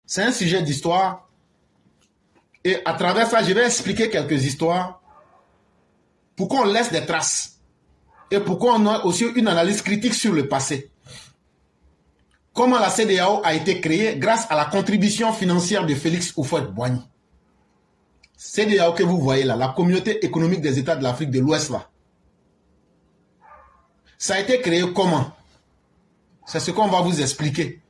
C'est un sujet d'histoire. Et à travers ça, je vais expliquer quelques histoires pour qu'on laisse des traces. Et pour qu'on ait aussi une analyse critique sur le passé. Comment la CEDEAO a été créée grâce à la contribution financière de Félix Houphouët-Boigny. CEDEAO que vous voyez là, la communauté économique des États de l'Afrique de l'Ouest là. Ça a été créé comment? C'est ce qu'on va vous expliquer.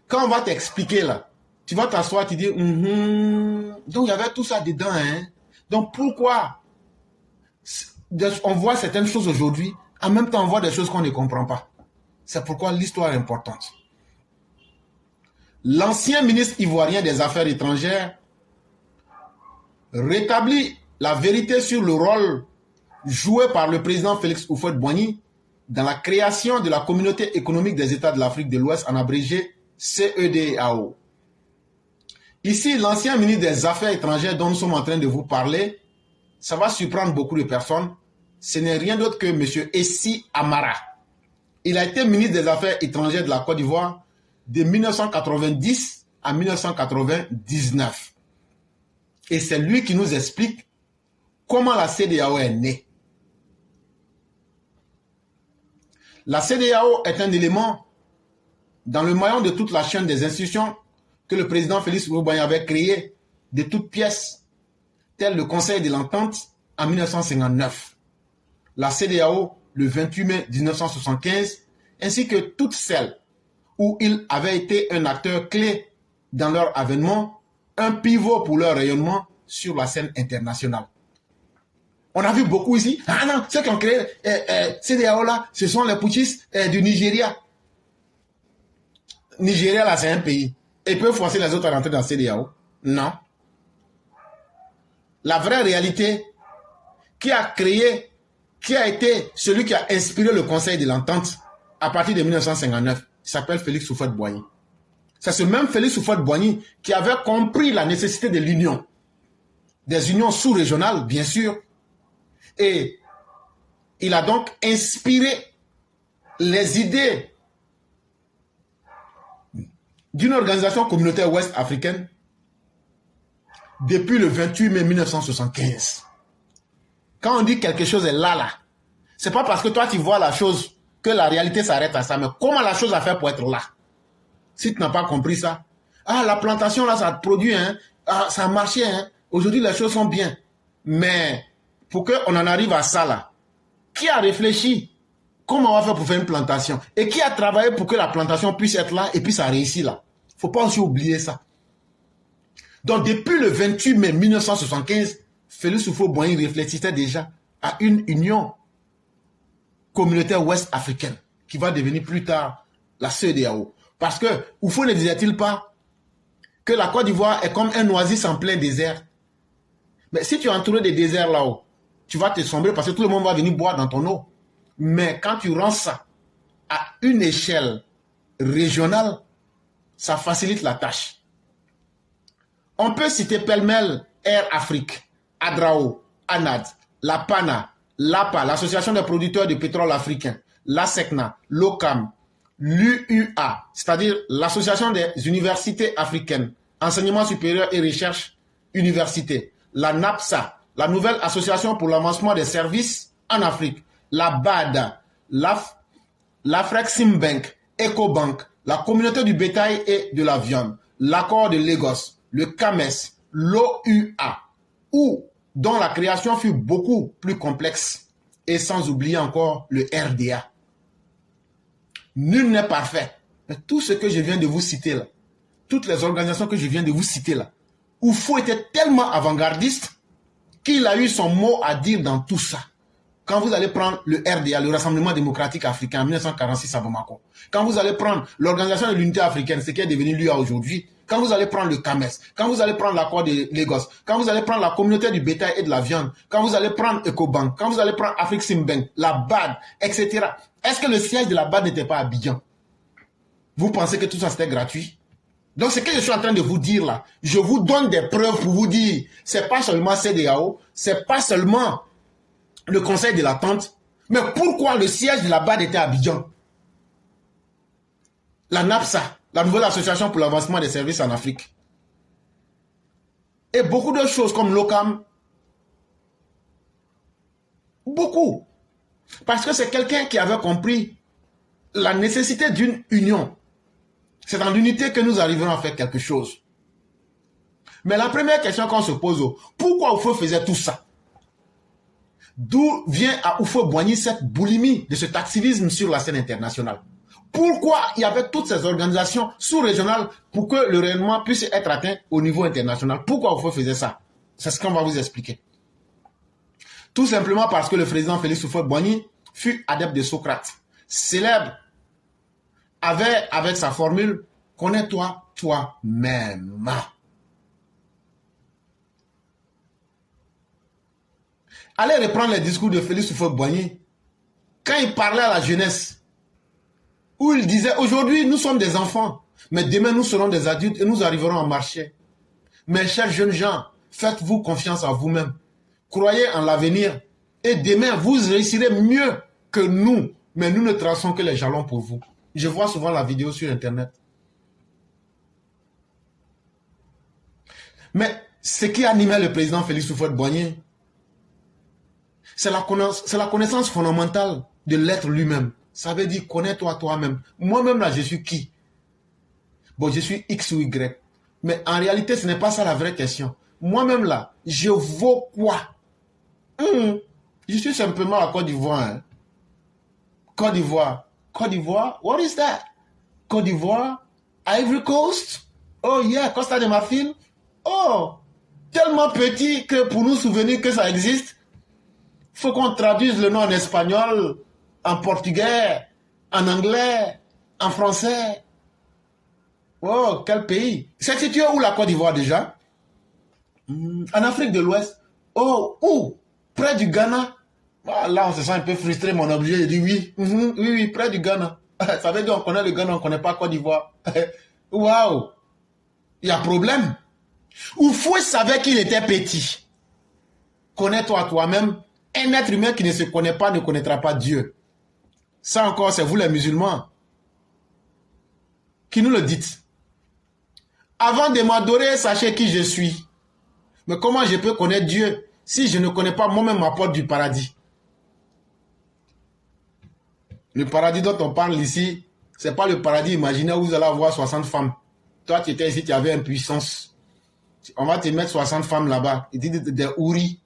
Quand on va t'expliquer là, tu vas t'asseoir, tu dis, donc il y avait tout ça dedans, hein. Donc pourquoi on voit certaines choses aujourd'hui, en même temps on voit des choses qu'on ne comprend pas. C'est pourquoi l'histoire est importante. L'ancien ministre ivoirien des Affaires étrangères rétablit la vérité sur le rôle joué par le président Félix Houphouët-Boigny dans la création de la communauté économique des États de l'Afrique de l'Ouest, en abrégé CEDEAO. Ici, l'ancien ministre des Affaires étrangères dont nous sommes en train de vous parler, ça va surprendre beaucoup de personnes. Ce n'est rien d'autre que M. Essi Amara. Il a été ministre des Affaires étrangères de la Côte d'Ivoire de 1990 à 1999. Et c'est lui qui nous explique comment la CEDEAO est née. La CEDEAO est un élément dans le maillon de toute la chaîne des institutions que le président Félix Houphouët-Boigny avait créé de toutes pièces, tel le Conseil de l'Entente en 1959, la CEDEAO le 28 mai 1975, ainsi que toutes celles où il avait été un acteur clé dans leur avènement, un pivot pour leur rayonnement sur la scène internationale. On a vu beaucoup ici. Ah non, ceux qui ont créé CEDEAO là, ce sont les putschistes du Nigeria. Nigeria là, c'est un pays. Et ils peuvent forcer les autres à rentrer dans CEDEAO? Non. La vraie réalité, qui a créé, qui a été celui qui a inspiré le Conseil de l'Entente à partir de 1959, il s'appelle Félix Houphouët-Boigny. C'est ce même Félix Houphouët-Boigny qui avait compris la nécessité de l'union. Des unions sous-régionales, bien sûr. Et il a donc inspiré les idées d'une organisation communautaire ouest-africaine depuis le 28 mai 1975. Quand on dit quelque chose est là, c'est pas parce que toi tu vois la chose que la réalité s'arrête à ça, mais comment la chose a fait pour être là? Si tu n'as pas compris ça, ah la plantation là ça produit, hein, ah, ça a marché, hein, aujourd'hui les choses sont bien. Mais pour qu'on en arrive à ça là, qui a réfléchi comment on va faire pour faire une plantation? Et qui a travaillé pour que la plantation puisse être là et puis ça réussit là? Il ne faut pas aussi oublier ça. Donc depuis le 28 mai 1975, Félix Houphouët-Boigny réfléchissait déjà à une union communautaire ouest-africaine qui va devenir plus tard la CEDEAO. Parce que Houphouët ne disait-il pas que la Côte d'Ivoire est comme un oasis en plein désert? Mais si tu es entouré des déserts là-haut, tu vas te sombrer parce que tout le monde va venir boire dans ton eau. Mais quand tu rends ça à une échelle régionale, ça facilite la tâche. On peut citer pêle-mêle Air Afrique, Adrao, ANAD, la PANA, l'APA, l'Association des producteurs de pétrole africains, l'ASECNA, l'OCAM, l'UUA, c'est-à-dire l'Association des universités africaines, enseignement supérieur et recherche université, la NAPSA, la nouvelle association pour l'avancement des services en Afrique, la BADA, l'Afreximbank, EcoBank, la communauté du bétail et de la viande, l'accord de Lagos, le CAMES, l'OUA, dont la création fut beaucoup plus complexe, et sans oublier encore le RDA. Nul n'est parfait, mais tout ce que je viens de vous citer là, toutes les organisations que je viens de vous citer là, Houphouët était tellement avant-gardiste qu'il a eu son mot à dire dans tout ça. Quand vous allez prendre le RDA, le Rassemblement démocratique africain, en 1946 à Bamako, quand vous allez prendre l'Organisation de l'unité africaine, ce qui est devenu l'UA aujourd'hui, quand vous allez prendre le CAMES, quand vous allez prendre l'accord de Lagos, quand vous allez prendre la communauté du bétail et de la viande, quand vous allez prendre EcoBank, quand vous allez prendre Afreximbank, la BAD, etc. Est-ce que le siège de la BAD n'était pas à Abidjan? Vous pensez que tout ça c'était gratuit? Donc ce que je suis en train de vous dire là, je vous donne des preuves pour vous dire, c'est pas seulement CEDEAO, c'est pas seulement le Conseil de l'Entente, mais pourquoi le siège de la BAD était à Abidjan? La NAPSA, la nouvelle association pour l'avancement des services en Afrique, Et beaucoup de choses comme l'OCAM. Beaucoup. Parce que c'est quelqu'un qui avait compris la nécessité d'une union. C'est dans l'unité que nous arriverons à faire quelque chose. Mais la première question qu'on se pose, pourquoi Oufo faisait tout ça? D'où vient à Oufo Boigny cette boulimie de cet activisme sur la scène internationale? Pourquoi il y avait toutes ces organisations sous-régionales pour que le rayonnement puisse être atteint au niveau international? Pourquoi Oufo faisait ça? C'est ce qu'on va vous expliquer. Tout simplement parce que le président Félix Houphouët-Boigny fut adepte de Socrate, célèbre, avec sa formule « Connais-toi toi-même ». Allez reprendre les discours de Félix Houphouët-Boigny quand il parlait à la jeunesse, où il disait « Aujourd'hui, nous sommes des enfants, mais demain, nous serons des adultes et nous arriverons à marcher. Mes chers jeunes gens, faites-vous confiance en vous-même. Croyez en l'avenir et demain, vous réussirez mieux que nous, mais nous ne traçons que les jalons pour vous. » Je vois souvent la vidéo sur Internet. Mais ce qui animait le président Félix Houphouët-Boigny, c'est la connaissance fondamentale de l'être lui-même. Ça veut dire connais-toi toi-même. Moi-même là, je suis qui? Bon, je suis X ou Y. Mais en réalité, ce n'est pas ça la vraie question. Moi-même là, je vaux quoi? Je suis simplement à Côte d'Ivoire. Hein. Côte d'Ivoire. Côte d'Ivoire? What is that? Côte d'Ivoire? Ivory Coast? Oh yeah, Costa de Marfil? Oh, tellement petit que pour nous souvenir que ça existe, il faut qu'on traduise le nom en espagnol, en portugais, en anglais, en français. Oh, quel pays. C'est situé où la Côte d'Ivoire déjà? En Afrique de l'Ouest. Oh, où? Près du Ghana. Ah, là, on se sent un peu frustré, mon objet. Il dit oui. Oui, près du Ghana. Ça veut dire qu'on connaît le Ghana, on ne connaît pas Côte d'Ivoire. Waouh. Il y a problème. Oufoué savait qu'il était petit. Connais-toi toi-même. Un être humain qui ne se connaît pas ne connaîtra pas Dieu. Ça encore, c'est vous les musulmans qui nous le dites. Avant de m'adorer, sachez qui je suis. Mais comment je peux connaître Dieu si je ne connais pas moi-même ma porte du paradis? Le paradis dont on parle ici, ce n'est pas le paradis imaginaire où vous allez avoir 60 femmes. Toi, tu étais ici, tu avais une puissance. On va te mettre 60 femmes là-bas. Il dit des houris.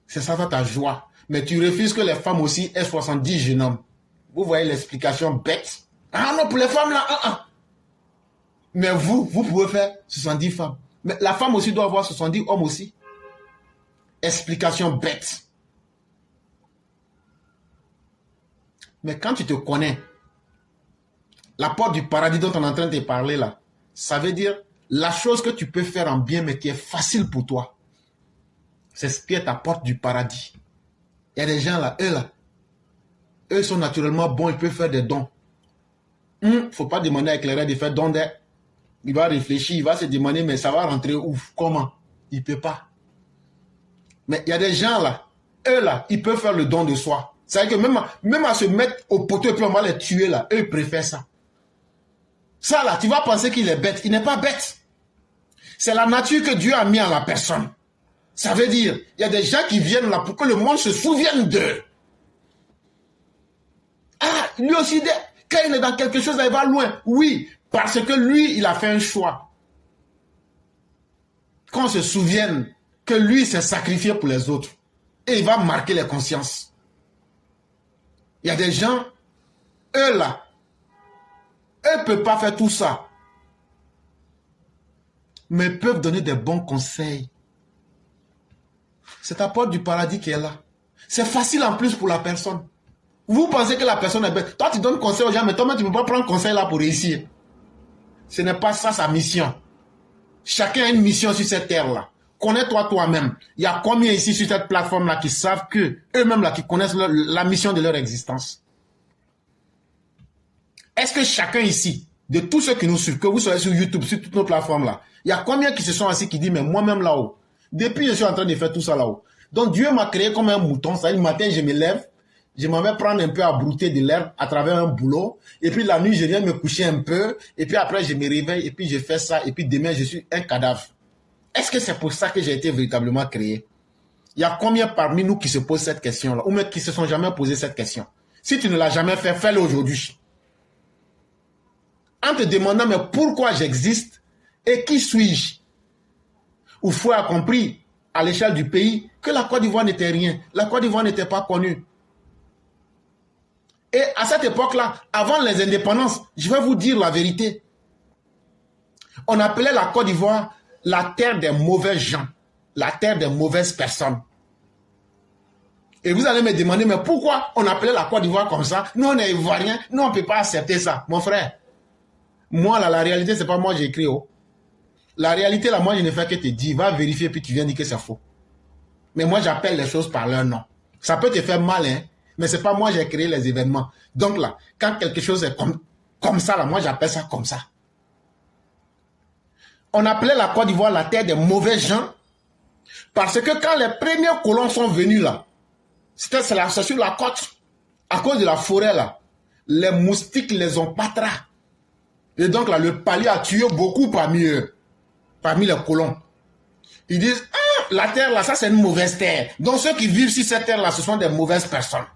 C'est ça ta joie. Mais tu refuses que les femmes aussi aient 70 jeunes hommes. Vous voyez l'explication bête? Ah non, pour les femmes là, Mais vous pouvez faire 70 femmes. Mais la femme aussi doit avoir 70 hommes aussi. Explication bête. Mais quand tu te connais, la porte du paradis dont on est en train de te parler là, ça veut dire la chose que tu peux faire en bien mais qui est facile pour toi. C'est ce qui est ta porte du paradis. Il y a des gens là, eux sont naturellement bons, ils peuvent faire des dons. Il ne faut pas demander à éclairer de faire don d'air. Il va réfléchir, il va se demander, mais ça va rentrer où? Comment? Il ne peut pas. Mais il y a des gens là, eux là, ils peuvent faire le don de soi. C'est-à-dire que même à se mettre au poteau et puis on va les tuer là, eux ils préfèrent ça. Ça là, tu vas penser qu'il est bête. Il n'est pas bête. C'est la nature que Dieu a mis en la personne. Ça veut dire, il y a des gens qui viennent là pour que le monde se souvienne d'eux. Ah, lui aussi, quand il est dans quelque chose, il va loin. Oui, parce que lui, il a fait un choix. Qu'on se souvienne que lui s'est sacrifié pour les autres. Et il va marquer les consciences. Il y a des gens, eux là, eux ne peuvent pas faire tout ça. Mais ils peuvent donner des bons conseils. C'est ta porte du paradis qui est là. C'est facile en plus pour la personne. Vous pensez que la personne est bête. Toi, tu donnes conseil aux gens, mais toi-même, tu ne peux pas prendre conseil là pour réussir. Ce n'est pas ça sa mission. Chacun a une mission sur cette terre-là. Connais-toi toi-même. Il y a combien ici sur cette plateforme-là qui savent que eux-mêmes là, qui connaissent la mission de leur existence? Est-ce que chacun ici, de tous ceux qui nous suivent, que vous soyez sur YouTube, sur toutes nos plateformes-là, il y a combien qui se sont assis qui disent, mais moi-même là-haut, depuis je suis en train de faire tout ça là-haut. Donc Dieu m'a créé comme un mouton. Ça, le matin, je me lève, je m'en vais prendre un peu à brouter de l'herbe à travers un boulot. Et puis la nuit, je viens me coucher un peu. Et puis après, je me réveille et puis je fais ça. Et puis demain, je suis un cadavre. est-ce que c'est pour ça que j'ai été véritablement créé? Il y a combien parmi nous qui se posent cette question-là, ou même qui se sont jamais posé cette question? Si tu ne l'as jamais fait, fais-le aujourd'hui. En te demandant, mais pourquoi j'existe et qui suis-je? Oufoué a compris, à l'échelle du pays, que la Côte d'Ivoire n'était rien. La Côte d'Ivoire n'était pas connue. Et à cette époque-là, avant les indépendances, je vais vous dire la vérité. On appelait la Côte d'Ivoire la terre des mauvais gens, la terre des mauvaises personnes. Et vous allez me demander, mais pourquoi on appelait la Côte d'Ivoire comme ça? Nous, on est Ivoiriens, nous, on ne peut pas accepter ça. Mon frère, moi, là, la réalité, c'est pas moi qui écris. Oh. La réalité, là, moi, je ne fais que te dire, va vérifier, puis tu viens dire que c'est faux. Mais moi, j'appelle les choses par leur nom. Ça peut te faire mal, hein, mais c'est pas moi qui ai créé les événements. Donc là, quand quelque chose est comme ça, là, moi, j'appelle ça comme ça. On appelait la Côte d'Ivoire la terre des mauvais gens, parce que quand les premiers colons sont venus là, c'est sur la côte, à cause de la forêt là, les moustiques les ont patras. Et donc là, le palier a tué beaucoup parmi eux, parmi les colons. Ils disent, ah, la terre là, ça c'est une mauvaise terre. Donc ceux qui vivent sur cette terre là, ce sont des mauvaises personnes.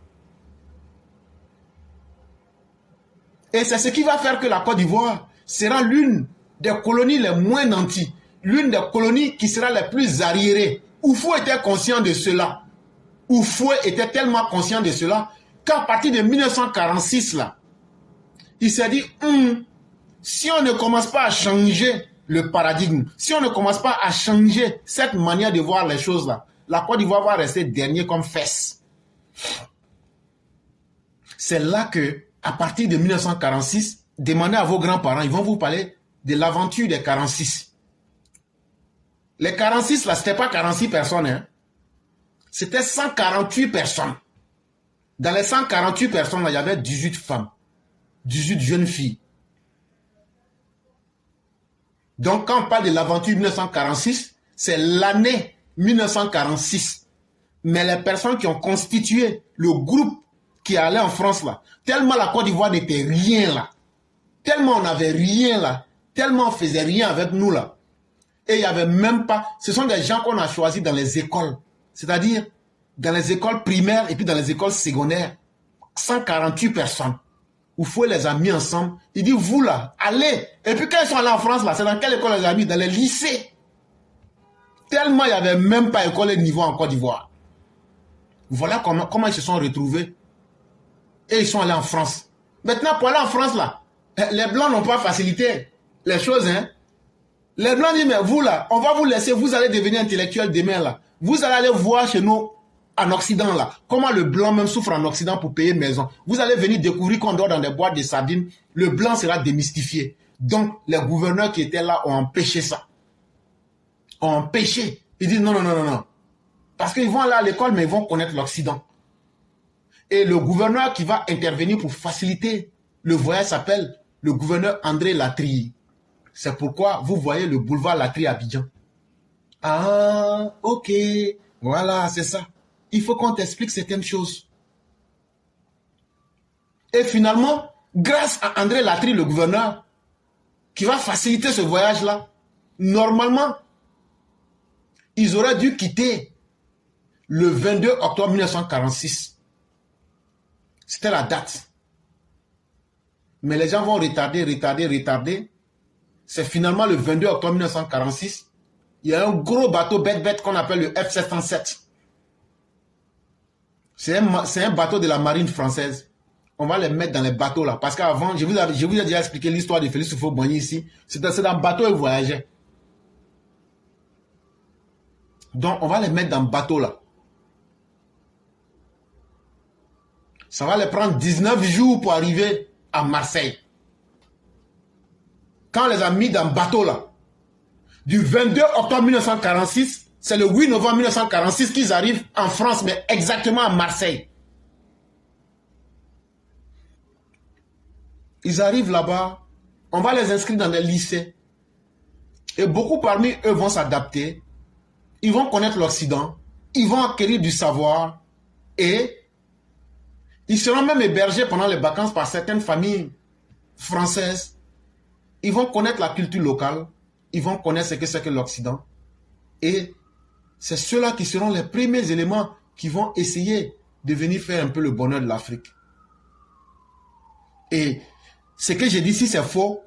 Et c'est ce qui va faire que la Côte d'Ivoire sera l'une des colonies les moins nanties, l'une des colonies qui sera les plus arriérées. Oufou était conscient de cela. Oufoué était tellement conscient de cela qu'à partir de 1946, là, il s'est dit, si on ne commence pas à changer le paradigme, si on ne commence pas à changer cette manière de voir les choses, là, la Côte d'Ivoire va rester dernier comme fesse. C'est là que, à partir de 1946, demandez à vos grands-parents, ils vont vous parler de l'aventure des 46. Les 46, là, ce n'était pas 46 personnes, hein. C'était 148 personnes. Dans les 148 personnes, là, il y avait 18 femmes, 18 jeunes filles. Donc, quand on parle de l'aventure 1946, c'est l'année 1946. Mais les personnes qui ont constitué le groupe qui allait en France, là, tellement la Côte d'Ivoire n'était rien là, tellement on n'avait rien là, tellement on faisait rien avec nous là. Et il n'y avait même pas, ce sont des gens qu'on a choisis dans les écoles. C'est-à-dire dans les écoles primaires et puis dans les écoles secondaires. 148 personnes. Oufoué les a mis ensemble. Il dit, vous là, allez. Et puis quand ils sont allés en France, là, c'est dans quelle école les a mis? Dans les lycées. Tellement il n'y avait même pas école et niveau en Côte d'Ivoire. Voilà comment ils se sont retrouvés. Et ils sont allés en France. Maintenant, pour aller en France, là, les Blancs n'ont pas facilité les choses, hein. Les Blancs disent, mais vous là, on va vous laisser, vous allez devenir intellectuel demain là. Vous allez aller voir chez nous, en Occident là, comment le Blanc même souffre en Occident pour payer une maison. Vous allez venir découvrir qu'on dort dans des boîtes de sardines. Le Blanc sera démystifié. Donc, les gouverneurs qui étaient là ont empêché ça. Ont empêché. Ils disent non, non, non, non, non. Parce qu'ils vont aller à l'école, mais ils vont connaître l'Occident. Et le gouverneur qui va intervenir pour faciliter le voyage s'appelle le gouverneur André Latrie. C'est pourquoi vous voyez le boulevard Latrie à Abidjan. Ah, ok. Voilà, c'est ça. Il faut qu'on t'explique certaines choses. Et finalement, grâce à André Latrie, le gouverneur, qui va faciliter ce voyage-là, normalement, ils auraient dû quitter le 22 octobre 1946. C'était la date. Mais les gens vont retarder. C'est finalement le 22 octobre 1946. Il y a un gros bateau bête qu'on appelle le F-707. C'est un bateau de la marine française. On va les mettre dans les bateaux là. Parce qu'avant, je vous ai déjà expliqué l'histoire de Félix Houphouët-Boigny ici. C'est dans le bateau qu'ils voyageaient. Donc, on va les mettre dans le bateau là. Ça va les prendre 19 jours pour arriver à Marseille. Quand on les a mis dans le bateau là, du 22 octobre 1946, c'est le 8 novembre 1946 qu'ils arrivent en France, mais exactement à Marseille. Ils arrivent là-bas, on va les inscrire dans des lycées. Et beaucoup parmi eux vont s'adapter. Ils vont connaître l'Occident. Ils vont acquérir du savoir. Et ils seront même hébergés pendant les vacances par certaines familles françaises. Ils vont connaître la culture locale. Ils vont connaître ce que c'est que l'Occident. Et c'est ceux-là qui seront les premiers éléments qui vont essayer de venir faire un peu le bonheur de l'Afrique. Et ce que j'ai dit, si c'est faux,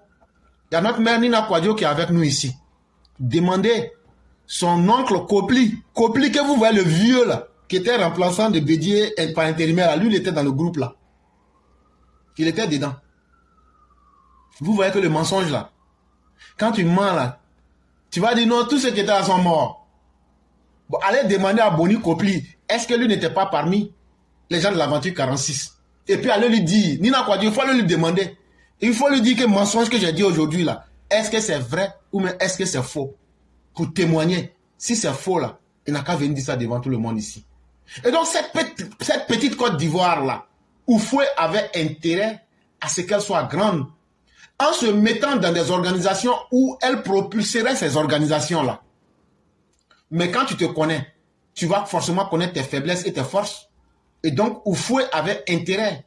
il y a notre mère Nina Kouadio qui est avec nous ici. Demandez son oncle Kopli. Kopli que vous voyez, le vieux là, qui était remplaçant de Bédier par intérimaire. Lui, il était dans le groupe là. Il était dedans. Vous voyez que le mensonge là, quand tu mens là, tu vas dire non, tous ceux qui étaient là sont morts. Bon, allez demander à Boni Kopli, est-ce que lui n'était pas parmi les gens de l'aventure 46? Et puis allez lui dire, Nina Kouadio, il faut lui demander. Il faut lui dire que le mensonge que j'ai dit aujourd'hui là, est-ce que c'est vrai ou même est-ce que c'est faux? Pour témoigner. Si c'est faux là, il n'a qu'à venir dire ça devant tout le monde ici. Et donc cette petite Côte d'Ivoire là, Houphouët avait intérêt à ce qu'elle soit grande, en se mettant dans des organisations où elle propulserait ces organisations-là. Mais quand tu te connais, tu vas forcément connaître tes faiblesses et tes forces. Et donc, Houphouët avait intérêt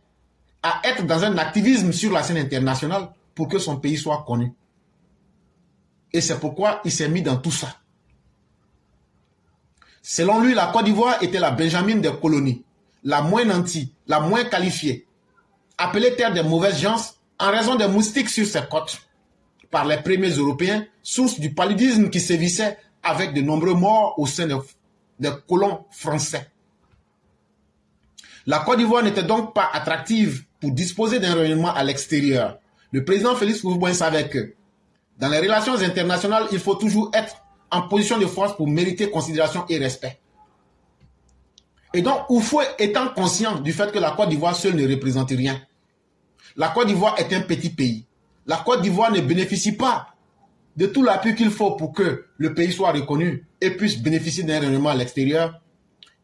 à être dans un activisme sur la scène internationale pour que son pays soit connu. Et c'est pourquoi il s'est mis dans tout ça. Selon lui, la Côte d'Ivoire était la Benjamin des colonies, la moins nantie, la moins qualifiée, appelée terre des mauvaises gens en raison des moustiques sur ses côtes, par les premiers Européens, source du paludisme qui sévissait avec de nombreux morts au sein des colons français. La Côte d'Ivoire n'était donc pas attractive pour disposer d'un rayonnement à l'extérieur. Le président Félix Houphouët savait que dans les relations internationales, il faut toujours être en position de force pour mériter considération et respect. Et donc, Houphouët étant conscient du fait que la Côte d'Ivoire seule ne représente rien, la Côte d'Ivoire est un petit pays. La Côte d'Ivoire ne bénéficie pas de tout l'appui qu'il faut pour que le pays soit reconnu et puisse bénéficier d'un rayonnement à l'extérieur.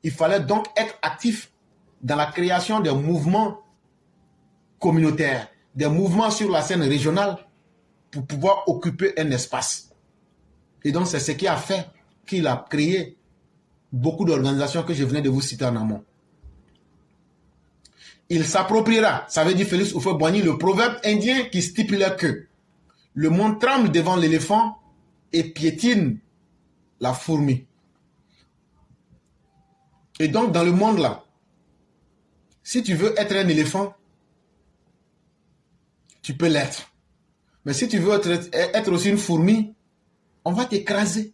Il fallait donc être actif dans la création des mouvements communautaires, des mouvements sur la scène régionale pour pouvoir occuper un espace. Et donc, c'est ce qui a fait qu'il a créé beaucoup d'organisations que je venais de vous citer en amont. Il s'appropriera, ça veut dire Félix Houphouët-Boigny, le proverbe indien qui stipulait que le monde tremble devant l'éléphant et piétine la fourmi. Et donc, dans le monde là, si tu veux être un éléphant, tu peux l'être. Mais si tu veux être aussi une fourmi, on va t'écraser.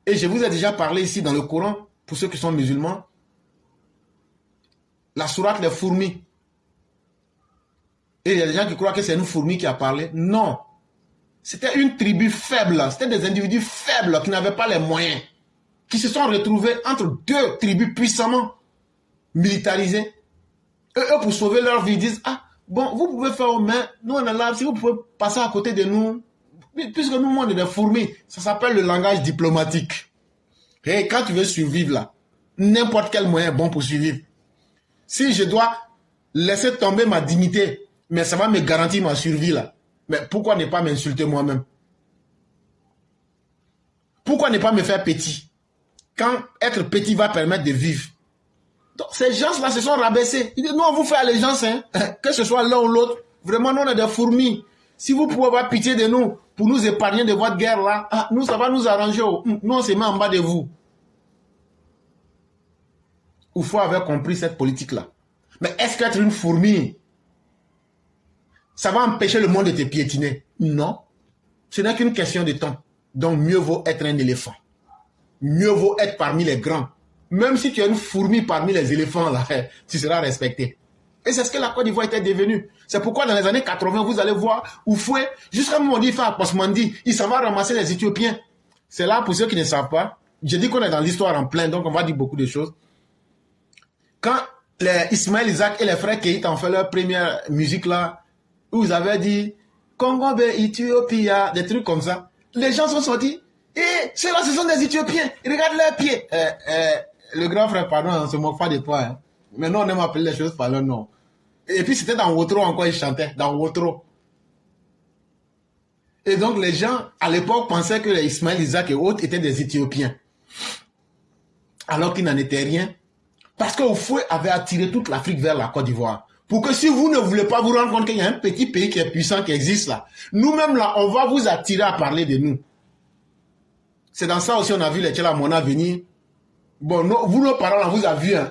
Et je vous ai déjà parlé ici dans le Coran, pour ceux qui sont musulmans, la sourate des fourmis. Et il y a des gens qui croient que c'est une fourmi qui a parlé. Non. C'était une tribu faible. C'était des individus faibles qui n'avaient pas les moyens. Qui se sont retrouvés entre deux tribus puissamment militarisées. Et eux, pour sauver leur vie, ils disent, ah, bon, vous pouvez faire aux mains, nous on est là, si vous pouvez passer à côté de nous, puisque nous, on est des fourmis, ça s'appelle le langage diplomatique. Et quand tu veux survivre là, n'importe quel moyen est bon pour survivre. Si je dois laisser tomber ma dignité, mais ça va me garantir ma survie là, mais pourquoi ne pas m'insulter moi-même? Pourquoi ne pas me faire petit? Quand être petit va permettre de vivre. Donc, ces gens-là se sont rabaissés. Ils disent, nous, on vous fait allégeance, hein, que ce soit l'un ou l'autre. Vraiment, nous, on est des fourmis. Si vous pouvez avoir pitié de nous, pour nous épargner de votre guerre là, ah, nous, ça va nous arranger. Nous, on se met en bas de vous. Houphouët avait compris cette politique-là. Mais est-ce qu'être une fourmi, ça va empêcher le monde de te piétiner? Non. Ce n'est qu'une question de temps. Donc, mieux vaut être un éléphant. Mieux vaut être parmi les grands. Même si tu es une fourmi parmi les éléphants, là, tu seras respecté. Et c'est ce que la Côte d'Ivoire était devenue. C'est pourquoi dans les années 80, vous allez voir Houphouët, jusqu'à un moment donné, il fait à Kosmandi, il s'en va ramasser les Éthiopiens. C'est là, pour ceux qui ne savent pas, je dis qu'on est dans l'histoire en plein, donc on va dire beaucoup de choses. Quand les Ismaël Isaac et les frères Keïta ont fait leur première musique là, où ils avaient dit Congo, Éthiopia, des trucs comme ça, les gens sont sortis. Et ceux-là, ce sont des Éthiopiens. Regarde leurs pieds. Le grand frère, pardon, on ne se moque pas de toi. Hein. Mais nous, on aime appeler les choses par leur nom. Et puis, c'était dans Wotro encore, ils chantaient. Dans Wotro. Et donc, les gens, à l'époque, pensaient que les Ismaël Isaac et autres étaient des Éthiopiens. Alors qu'ils n'en étaient rien. Parce qu'Houphouët avait attiré toute l'Afrique vers la Côte d'Ivoire. Pour que si vous ne voulez pas vous rendre compte qu'il y a un petit pays qui est puissant, qui existe là, nous-mêmes là, on va vous attirer à parler de nous. C'est dans ça aussi on a vu les Tchela Mona venir. Bon, vous, nos parents, on vous a vu. Hein.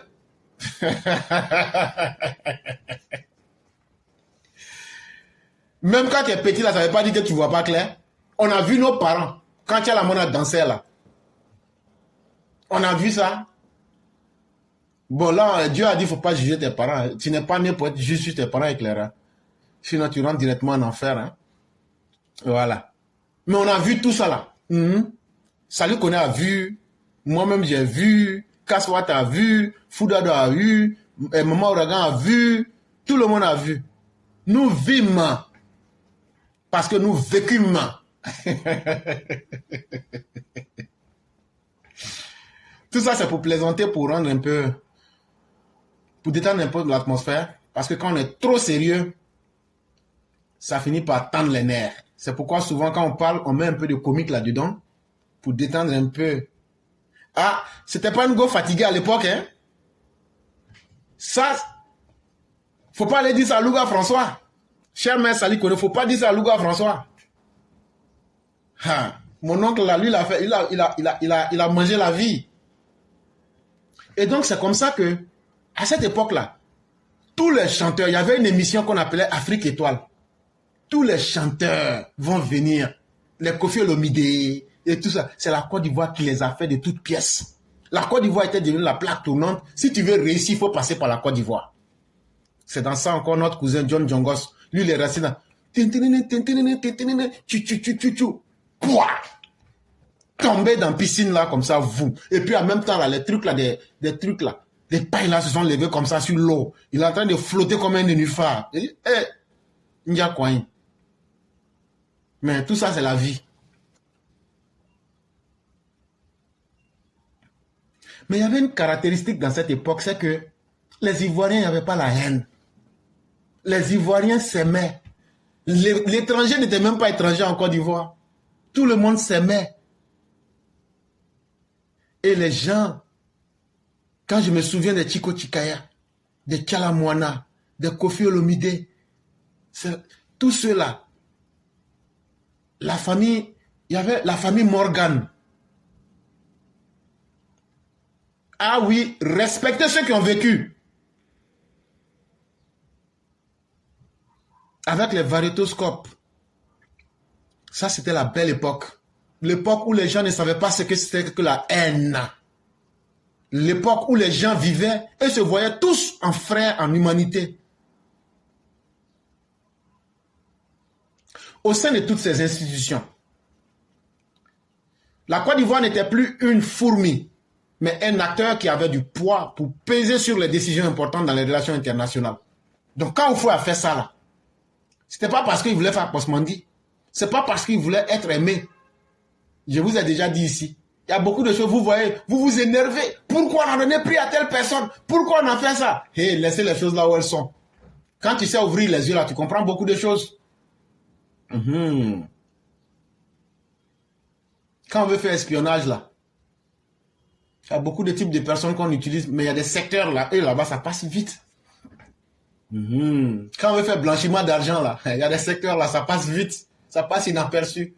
Même quand tu es petit, là, ça ne veut pas dire que tu ne vois pas clair. On a vu nos parents, quand Tchela Mona dansait là. On a vu ça. Bon, là, Dieu a dit qu'il ne faut pas juger tes parents. Tu n'es pas né pour être juste sur tes parents éclairants. Sinon, tu rentres directement en enfer. Hein. Voilà. Mais on a vu tout ça là. Salut Koné a vu. Moi-même, j'ai vu. Kaswat a vu. Foudado a vu. Maman Ouragan a vu. Tout le monde a vu. Nous vîmes. Parce que nous vécûmes. Tout ça, c'est pour plaisanter, pour rendre un peu... Pour détendre un peu l'atmosphère. Parce que quand on est trop sérieux, ça finit par tendre les nerfs. C'est pourquoi souvent, quand on parle, on met un peu de comique là-dedans. Pour détendre un peu. Ah, c'était pas une go fatiguée à l'époque, hein? Ça, faut pas aller dire ça à Louga François. Cher maître Sali Koné, faut pas dire ça à Louga François. Ah, mon oncle là, lui, il a mangé la vie. Et donc, c'est comme ça que, à cette époque-là, tous les chanteurs, il y avait une émission qu'on appelait Afrique Étoile. Tous les chanteurs vont venir. Les Koffi Olomide et tout ça. C'est la Côte d'Ivoire qui les a fait de toutes pièces. La Côte d'Ivoire était devenue la plaque tournante. Si tu veux réussir, il faut passer par la Côte d'Ivoire. C'est dans ça encore notre cousin John Jongos. Lui, il est resté là. Tomber dans la piscine là, comme ça, vous. Et puis en même temps, là, les trucs là, des trucs là, des pailles là se sont levées comme ça sur l'eau. Il est en train de flotter comme un nénuphar. Il dit, il y a quoi? Mais tout ça, c'est la vie. Mais il y avait une caractéristique dans cette époque, c'est que les Ivoiriens n'avaient pas la haine. Les Ivoiriens s'aimaient. L'étranger n'était même pas étranger en Côte d'Ivoire. Tout le monde s'aimait. Et les gens, quand je me souviens des Chiko Chikaya, des Tchala Moana, des Koffi Olomide, tous ceux-là, la famille, il y avait la famille Morgan. Ah oui, respectez ceux qui ont vécu. Avec les variétoscopes. Ça, c'était la belle époque. L'époque où les gens ne savaient pas ce que c'était que la haine. L'époque où les gens vivaient et se voyaient tous en frères, en humanité. Au sein de toutes ces institutions, la Côte d'Ivoire n'était plus une fourmi, mais un acteur qui avait du poids pour peser sur les décisions importantes dans les relations internationales. Donc quand Oufou a fait ça là, c'était pas parce qu'il voulait faire Postmandi, c'est pas parce qu'il voulait être aimé. Je vous ai déjà dit ici, il y a beaucoup de choses, vous voyez, vous vous énervez. Pourquoi on a donné prix à telle personne? Pourquoi on a fait ça? Hé, laissez les choses là où elles sont. Quand tu sais ouvrir les yeux là, tu comprends beaucoup de choses. Quand on veut faire espionnage là, il y a beaucoup de types de personnes qu'on utilise, mais il y a des secteurs là, et là-bas ça passe vite. Quand on veut faire blanchiment d'argent là, il y a des secteurs là, ça passe vite, ça passe inaperçu.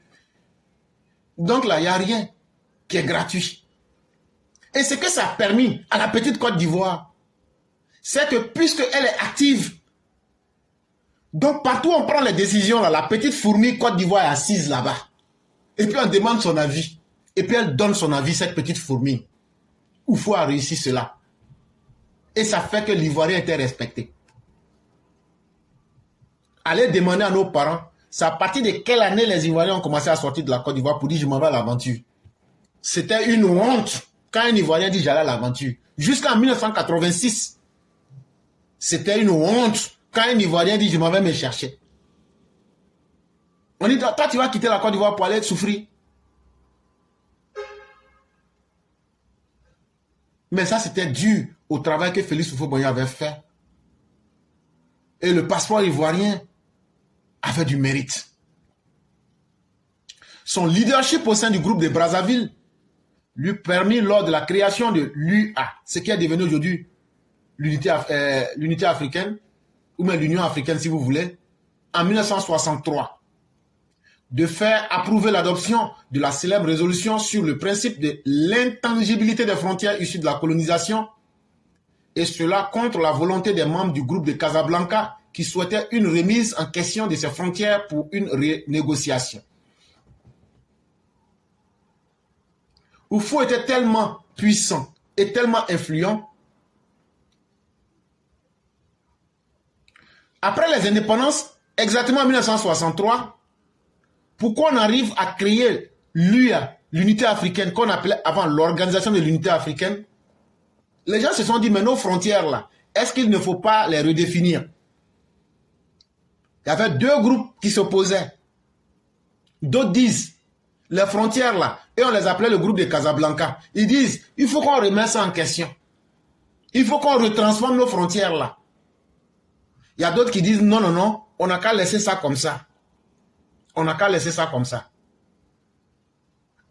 Donc là, il n'y a rien qui est gratuit. Et ce que ça a permis à la petite Côte d'Ivoire, c'est que puisqu'elle est active, donc partout où on prend les décisions, là, la petite fourmi Côte d'Ivoire est assise là-bas. Et puis on demande son avis. Et puis elle donne son avis, cette petite fourmi. Oufou a réussi cela. Et ça fait que l'Ivoirien était respecté. Allez demander à nos parents, c'est à partir de quelle année les Ivoiriens ont commencé à sortir de la Côte d'Ivoire pour dire je m'en vais à l'aventure. C'était une honte quand un Ivoirien dit j'allais à l'aventure. Jusqu'en 1986, c'était une honte quand un Ivoirien dit je m'en vais me chercher. On dit toi tu vas quitter la Côte d'Ivoire pour aller souffrir. Mais ça c'était dû au travail que Félix Houphouët-Boigny avait fait. Et le passeport ivoirien avait du mérite. Son leadership au sein du groupe de Brazzaville lui permit lors de la création de l'UA, ce qui est devenu aujourd'hui l'unité africaine, ou même l'Union africaine si vous voulez, en 1963, de faire approuver l'adoption de la célèbre résolution sur le principe de l'intangibilité des frontières issues de la colonisation, et cela contre la volonté des membres du groupe de Casablanca qui souhaitaient une remise en question de ces frontières pour une renégociation. Oufou était tellement puissant et tellement influent. Après les indépendances, exactement en 1963, pourquoi on arrive à créer l'UA, l'unité africaine, qu'on appelait avant l'Organisation de l'unité africaine? Les gens se sont dit, mais nos frontières là, est-ce qu'il ne faut pas les redéfinir? Il y avait deux groupes qui s'opposaient. D'autres disent, les frontières là, et on les appelait le groupe de Casablanca. Ils disent, il faut qu'on remette ça en question. Il faut qu'on retransforme nos frontières là. Il y a d'autres qui disent, non, non, non, on n'a qu'à laisser ça comme ça. On n'a qu'à laisser ça comme ça.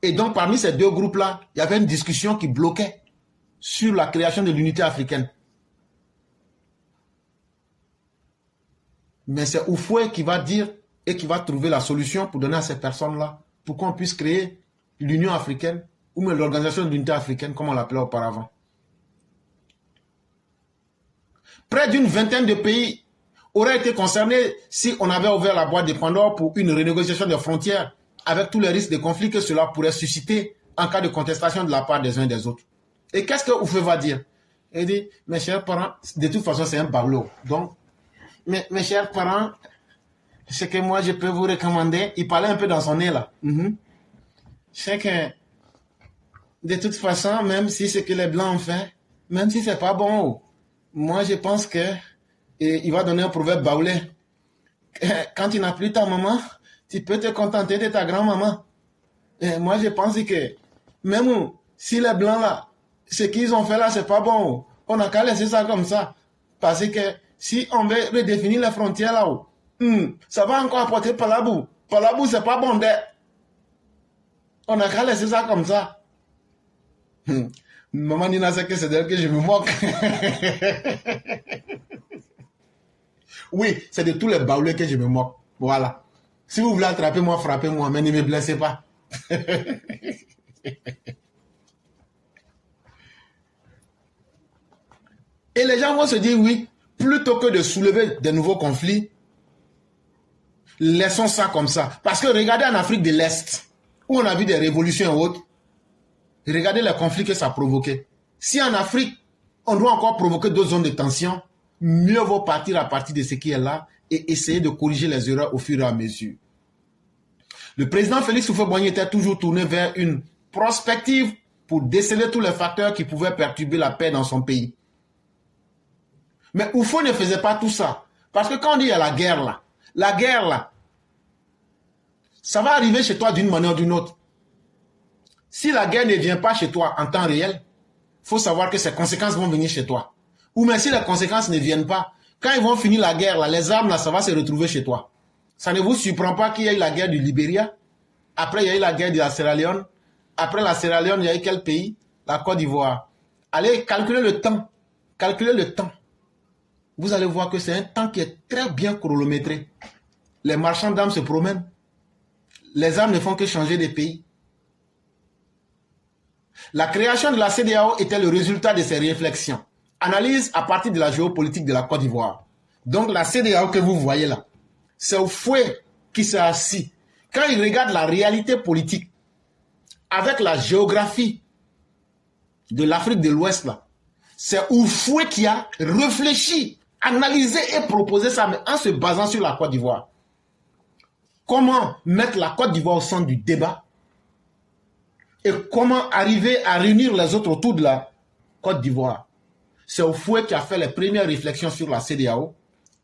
Et donc, parmi ces deux groupes-là, il y avait une discussion qui bloquait sur la création de l'unité africaine. Mais c'est Oufoué qui va dire et qui va trouver la solution pour donner à ces personnes-là, pour qu'on puisse créer l'Union africaine, ou même l'Organisation de l'unité africaine, comme on l'appelait auparavant. Près d'une vingtaine de pays auraient été concernés si on avait ouvert la boîte de Pandore pour une renégociation des frontières, avec tous les risques de conflits que cela pourrait susciter en cas de contestation de la part des uns et des autres. Et qu'est-ce que Oufoué va dire? Il dit, mes chers parents, de toute façon c'est un bablo. Donc, mes chers parents, ce que moi je peux vous recommander, il parlait un peu dans son nez là. C'est que, de toute façon, même si ce que les Blancs ont fait, même si c'est pas bon, moi je pense que, et il va donner un proverbe baoulé. Quand tu n'as plus ta maman, tu peux te contenter de ta grand-maman. Et moi je pense que, même si les Blancs là, ce qu'ils ont fait là, c'est pas bon, on n'a qu'à laisser ça comme ça. Parce que si on veut redéfinir les frontières là-haut, ça va encore apporter Palabou. Palabou, c'est pas bon d'être. On n'a qu'à laisser ça comme ça. Maman Nina sait que c'est d'elle que je me moque. Oui, c'est de tous les baoulés que je me moque. Voilà. Si vous voulez attraper moi, frappez-moi, mais ne me blessez pas. Et les gens vont se dire, oui, plutôt que de soulever de nouveaux conflits, laissons ça comme ça. Parce que regardez en Afrique de l'Est, où on a vu des révolutions et autres, regardez les conflits que ça a provoqué. Si en Afrique, on doit encore provoquer d'autres zones de tension, mieux vaut partir à partir de ce qui est là et essayer de corriger les erreurs au fur et à mesure. Le président Félix Houphouët-Boigny était toujours tourné vers une prospective pour déceler tous les facteurs qui pouvaient perturber la paix dans son pays. Mais Oufou ne faisait pas tout ça. Parce que quand on dit il y a la guerre là, ça va arriver chez toi d'une manière ou d'une autre. Si la guerre ne vient pas chez toi en temps réel, il faut savoir que ses conséquences vont venir chez toi. Ou même si les conséquences ne viennent pas, quand ils vont finir la guerre, là, les armes, là, ça va se retrouver chez toi. Ça ne vous surprend pas qu'il y ait eu la guerre du Libéria. Après, il y a eu la guerre de la Sierra Leone. Après la Sierra Leone, il y a eu quel pays? La Côte d'Ivoire. Allez, calculez le temps. Calculez le temps. Vous allez voir que c'est un temps qui est très bien chronométré. Les marchands d'armes se promènent. Les armes ne font que changer de pays. La création de la CEDEAO était le résultat de ces réflexions. Analyse à partir de la géopolitique de la Côte d'Ivoire. Donc la CEDEAO que vous voyez là, c'est Oufoué qui s'est assis. Quand il regarde la réalité politique avec la géographie de l'Afrique de l'Ouest là, c'est Oufoué qui a réfléchi, analysé et proposé ça, mais en se basant sur la Côte d'Ivoire. Comment mettre la Côte d'Ivoire au centre du débat et comment arriver à réunir les autres autour de la Côte d'Ivoire. C'est Oufoué qui a fait les premières réflexions sur la CEDEAO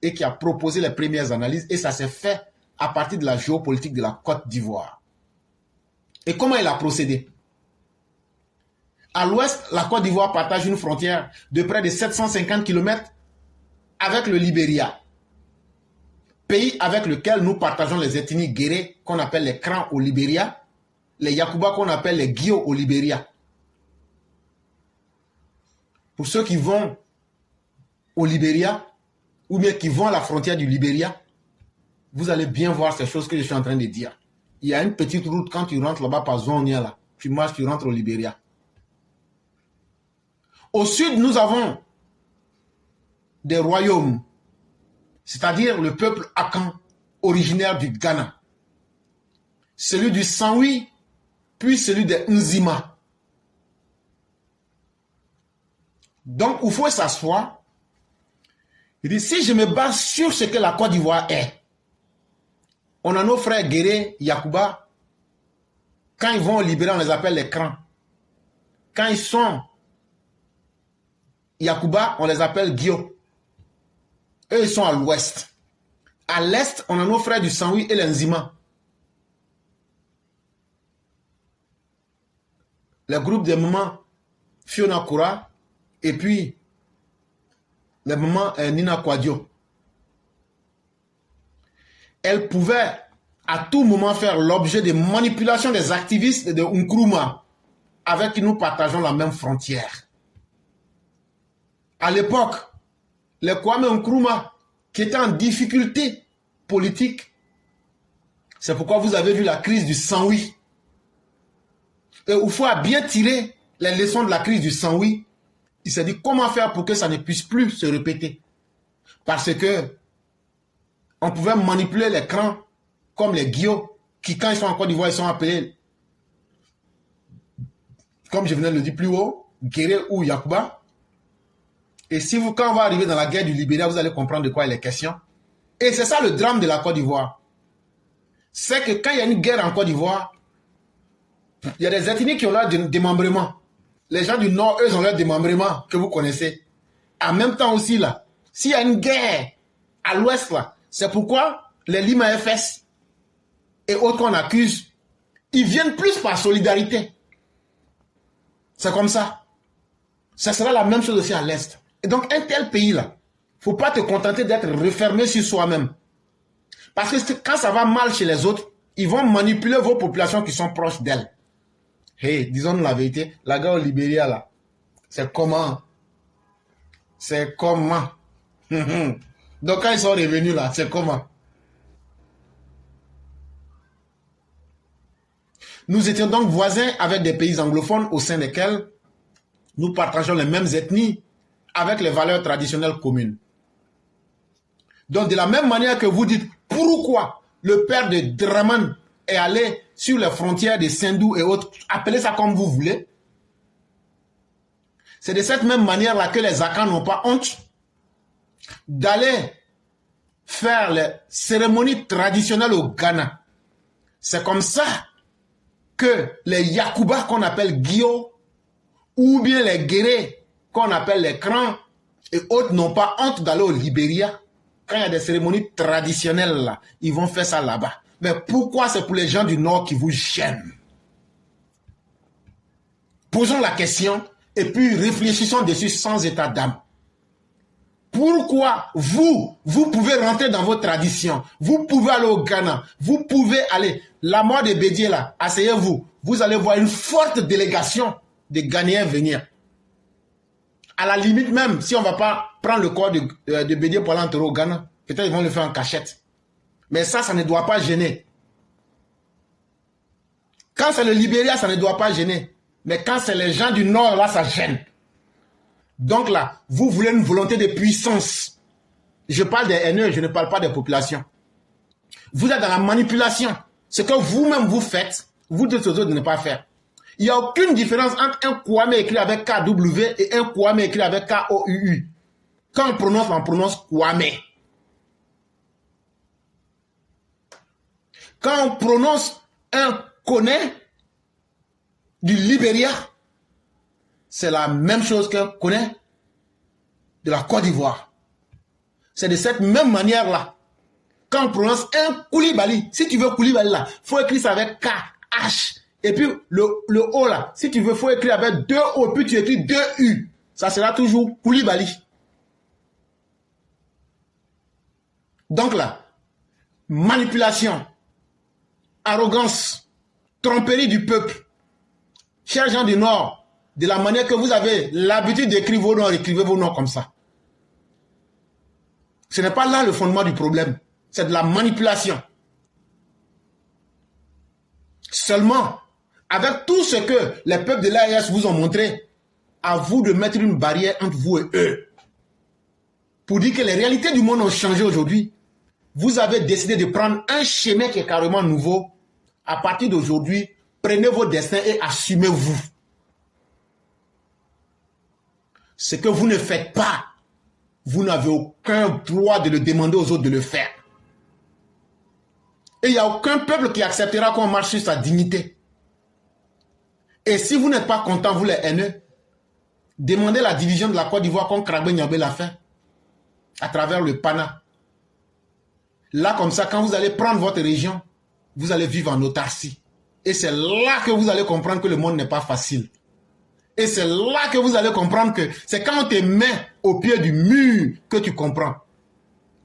et qui a proposé les premières analyses, et ça s'est fait à partir de la géopolitique de la Côte d'Ivoire. Et comment il a procédé? À l'ouest, la Côte d'Ivoire partage une frontière de près de 750 km avec le Libéria, pays avec lequel nous partageons les ethnies guérées qu'on appelle les Krans au Libéria, les Yakuba qu'on appelle les Guio au Libéria. Pour ceux qui vont au Libéria, ou bien qui vont à la frontière du Libéria, vous allez bien voir ces choses que je suis en train de dire. Il y a une petite route quand tu rentres là-bas par Zonia, là. Tu marches, tu rentres au Libéria. Au sud, nous avons des royaumes, c'est-à-dire le peuple Akan, originaire du Ghana. Celui du Sanwi, puis celui des Nzima. Donc, il faut s'asseoir. Il dit, si je me base sur ce que la Côte d'Ivoire est, on a nos frères Guéré, Yacouba. Quand ils vont au Libéria, on les appelle les crans. Quand ils sont Yacouba, on les appelle Guio. Eux, ils sont à l'ouest. À l'est, on a nos frères du Sanwi et les Nzima. Le groupe des mamans Fiona Koura et puis les mamans Nina Kwadio. Elle pouvait à tout moment faire l'objet de manipulation des activistes de Nkrumah avec qui nous partageons la même frontière. À l'époque, les Kwame Nkrumah qui étaient en difficulté politique, c'est pourquoi vous avez vu la crise du Sanwi. Et Oufou a bien tiré les leçons de la crise du Sanwi. Il s'est dit comment faire pour que ça ne puisse plus se répéter. Parce que on pouvait manipuler les crans comme les guillots qui, quand ils sont en Côte d'Ivoire, ils sont appelés, comme je venais de le dire plus haut, Guéré ou Yacouba. Et si vous, quand on va arriver dans la guerre du Libéria, vous allez comprendre de quoi il est question. Et c'est ça le drame de la Côte d'Ivoire. C'est que quand il y a une guerre en Côte d'Ivoire, il y a des ethnies qui ont leur démembrement. Les gens du Nord, eux, ont leur démembrement que vous connaissez. En même temps aussi, là, s'il y a une guerre à l'ouest, là, c'est pourquoi les Lima FS et autres qu'on accuse, ils viennent plus par solidarité. C'est comme ça. Ça sera la même chose aussi à l'est. Et donc, un tel pays-là, il ne faut pas te contenter d'être refermé sur soi-même. Parce que quand ça va mal chez les autres, ils vont manipuler vos populations qui sont proches d'elles. Hey, disons-nous la vérité, la guerre au Libéria, là, c'est comment? C'est comment? Donc, quand ils sont revenus, là, c'est comment? Nous étions donc voisins avec des pays anglophones au sein desquels nous partageons les mêmes ethnies avec les valeurs traditionnelles communes. Donc, de la même manière que vous dites pourquoi le père de Draman est allé sur les frontières de Sindou et autres, appelez ça comme vous voulez. C'est de cette même manière-là que les Akans n'ont pas honte d'aller faire les cérémonies traditionnelles au Ghana. C'est comme ça que les Yacouba qu'on appelle Guio ou bien les Guéré qu'on appelle les crans et autres n'ont pas honte d'aller au Libéria. Quand il y a des cérémonies traditionnelles là, ils vont faire ça là-bas. Mais pourquoi c'est pour les gens du Nord qui vous gênent? Posons la question et puis réfléchissons dessus sans état d'âme. Pourquoi vous pouvez rentrer dans vos traditions, vous pouvez aller au Ghana, vous pouvez aller, la mort de Bédié là, asseyez-vous, vous allez voir une forte délégation de Ghanéens venir. À la limite même, si on ne va pas prendre le corps de Bédié pour l'enterrer au Ghana, peut-être ils vont le faire en cachette. Mais ça ne doit pas gêner. Quand c'est le Libéria, ça ne doit pas gêner. Mais quand c'est les gens du Nord, là, ça gêne. Donc là, vous voulez une volonté de puissance. Je parle des haineux, je ne parle pas des populations. Vous êtes dans la manipulation. Ce que vous-même vous faites, vous dites aux autres de ne pas faire. Il n'y a aucune différence entre un Kwame écrit avec KW et un Kwame écrit avec KOUU. Quand on prononce Kwame. Quand on prononce un Kone du Libéria, c'est la même chose qu'un Kone de la Côte d'Ivoire. C'est de cette même manière-là. Quand on prononce un Koulibaly, si tu veux Koulibaly là, il faut écrire ça avec K, H. Et puis le O là, si tu veux, il faut écrire avec 2 O, puis tu écris 2 U. Ça sera toujours Koulibaly. Donc là, manipulation, arrogance, tromperie du peuple. Chers gens du Nord, de la manière que vous avez l'habitude d'écrire vos noms, écrivez vos noms comme ça. Ce n'est pas là le fondement du problème. C'est de la manipulation. Seulement, avec tout ce que les peuples de l'AES vous ont montré, à vous de mettre une barrière entre vous et eux. Pour dire que les réalités du monde ont changé aujourd'hui. Vous avez décidé de prendre un chemin qui est carrément nouveau. À partir d'aujourd'hui, prenez vos destins et assumez-vous. Ce que vous ne faites pas, vous n'avez aucun droit de le demander aux autres de le faire. Et il n'y a aucun peuple qui acceptera qu'on marche sur sa dignité. Et si vous n'êtes pas content, vous les haineux, demandez la division de la Côte d'Ivoire comme Krabbe Nyabé l'a fait, à travers le PANA. Là, comme ça, quand vous allez prendre votre région, vous allez vivre en autarcie. Et c'est là que vous allez comprendre que le monde n'est pas facile. Et c'est là que vous allez comprendre que c'est quand on te met au pied du mur que tu comprends.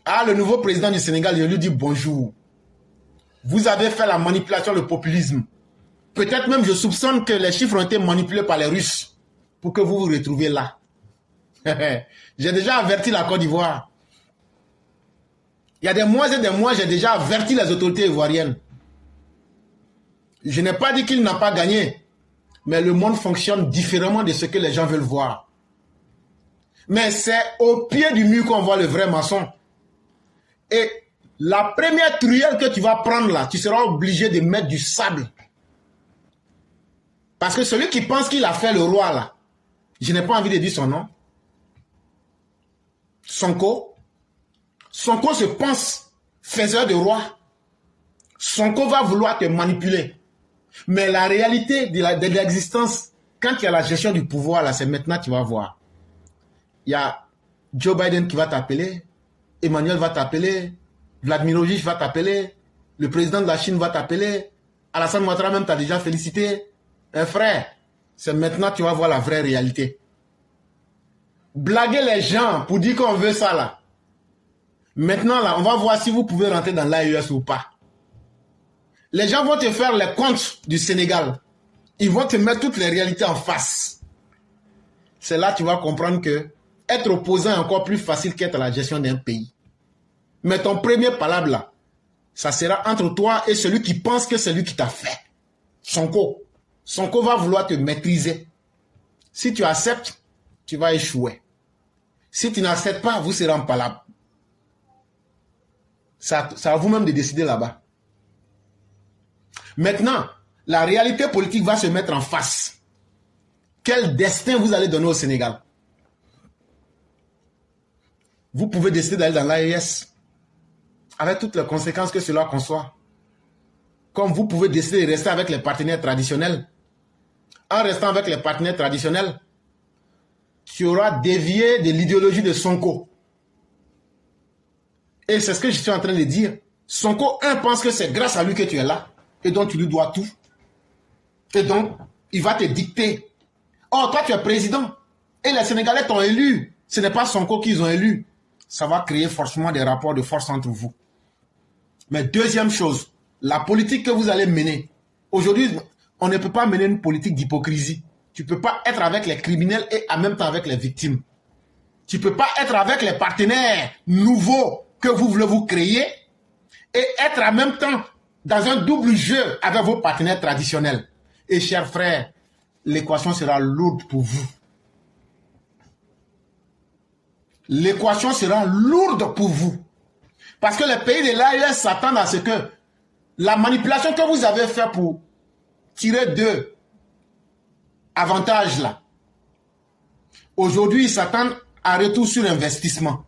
Ah, le nouveau président du Sénégal, il lui dit bonjour. Vous avez fait la manipulation, le populisme. Peut-être même, je soupçonne que les chiffres ont été manipulés par les Russes pour que vous vous retrouviez là. J'ai déjà averti la Côte d'Ivoire. Il y a des mois et des mois, j'ai déjà averti les autorités ivoiriennes. Je n'ai pas dit qu'il n'a pas gagné, mais le monde fonctionne différemment de ce que les gens veulent voir. Mais c'est au pied du mur qu'on voit le vrai maçon. Et la première truelle que tu vas prendre là, tu seras obligé de mettre du sable. Parce que celui qui pense qu'il a fait le roi là, je n'ai pas envie de dire son nom. Sonko se pense faiseur de roi. Sonko va vouloir te manipuler. Mais la réalité de l'existence, quand il y a la gestion du pouvoir, là, c'est maintenant que tu vas voir. Il y a Joe Biden qui va t'appeler, Emmanuel va t'appeler, Vladimir Ojich va t'appeler, le président de la Chine va t'appeler, Alassane Ouattara même t'a déjà félicité. Frère, c'est maintenant que tu vas voir la vraie réalité. Blaguer les gens pour dire qu'on veut ça là. Maintenant là, on va voir si vous pouvez rentrer dans l'AES ou pas. Les gens vont te faire les comptes du Sénégal. Ils vont te mettre toutes les réalités en face. C'est là que tu vas comprendre que être opposant est encore plus facile qu'être à la gestion d'un pays. Mais ton premier palabre là, ça sera entre toi et celui qui pense que c'est lui qui t'a fait. Sonko. Sonko va vouloir te maîtriser. Si tu acceptes, tu vas échouer. Si tu n'acceptes pas, vous serez en palabre. C'est à vous-même de décider là-bas. Maintenant, la réalité politique va se mettre en face. Quel destin vous allez donner au Sénégal? Vous pouvez décider d'aller dans l'AES avec toutes les conséquences que cela conçoit. Comme vous pouvez décider de rester avec les partenaires traditionnels. En restant avec les partenaires traditionnels, tu auras dévié de l'idéologie de Sonko. Et c'est ce que je suis en train de dire. Sonko, pense que c'est grâce à lui que tu es là. Et donc, tu lui dois tout. Et donc, il va te dicter. Oh, toi, tu es président. Et les Sénégalais t'ont élu. Ce n'est pas Sonko qu'ils ont élu. Ça va créer forcément des rapports de force entre vous. Mais deuxième chose, la politique que vous allez mener. Aujourd'hui, on ne peut pas mener une politique d'hypocrisie. Tu ne peux pas être avec les criminels et en même temps avec les victimes. Tu ne peux pas être avec les partenaires nouveaux que vous voulez vous créer et être en même temps dans un double jeu avec vos partenaires traditionnels. Et chers frères, l'équation sera lourde pour vous. L'équation sera lourde pour vous. Parce que les pays de l'AES s'attendent à ce que la manipulation que vous avez faite pour tirer deux avantages là, aujourd'hui, ils s'attendent à retour sur investissement.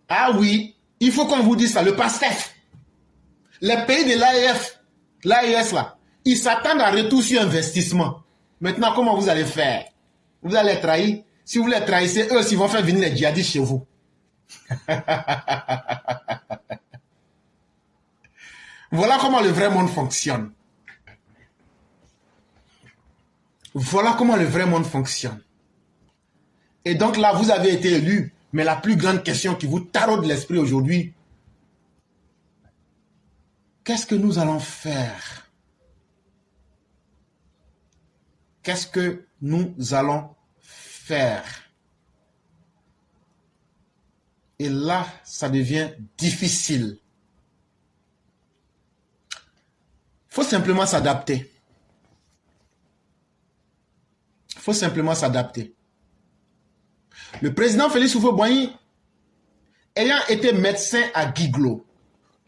Ah oui, il faut qu'on vous dise ça, le PASTEF. Les pays de l'AES là, ils s'attendent à retour sur investissement. Maintenant, comment vous allez faire? Vous allez les trahir. Si vous les trahissez, eux, ils vont faire venir les djihadistes chez vous. Voilà comment le vrai monde fonctionne. Voilà comment le vrai monde fonctionne. Et donc là, vous avez été élu. Mais la plus grande question qui vous taraude l'esprit aujourd'hui, qu'est-ce que nous allons faire? Qu'est-ce que nous allons faire? Et là, ça devient difficile. faut simplement s'adapter. Il faut simplement s'adapter. Le président Félix Houphouët-Boigny, ayant été médecin à Guiglo,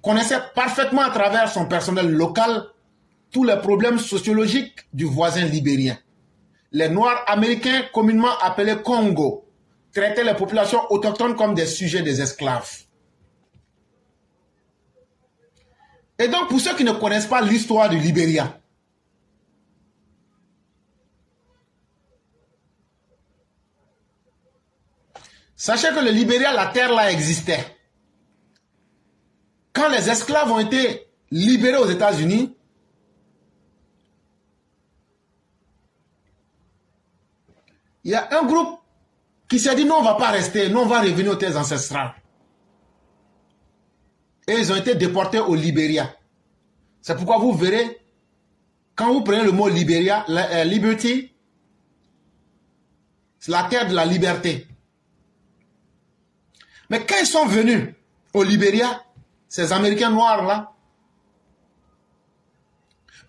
connaissait parfaitement à travers son personnel local tous les problèmes sociologiques du voisin libérien. Les Noirs américains, communément appelés Congo, traitaient les populations autochtones comme des sujets des esclaves. Et donc, pour ceux qui ne connaissent pas l'histoire du Libéria, sachez que le Libéria, la terre là existait. Quand les esclaves ont été libérés aux États-Unis, il y a un groupe qui s'est dit non, on ne va pas rester, non, on va revenir aux terres ancestrales. Et ils ont été déportés au Libéria. C'est pourquoi vous verrez, quand vous prenez le mot Libéria, Liberty, c'est la terre de la liberté. Mais quand ils sont venus au Libéria, ces Américains noirs là,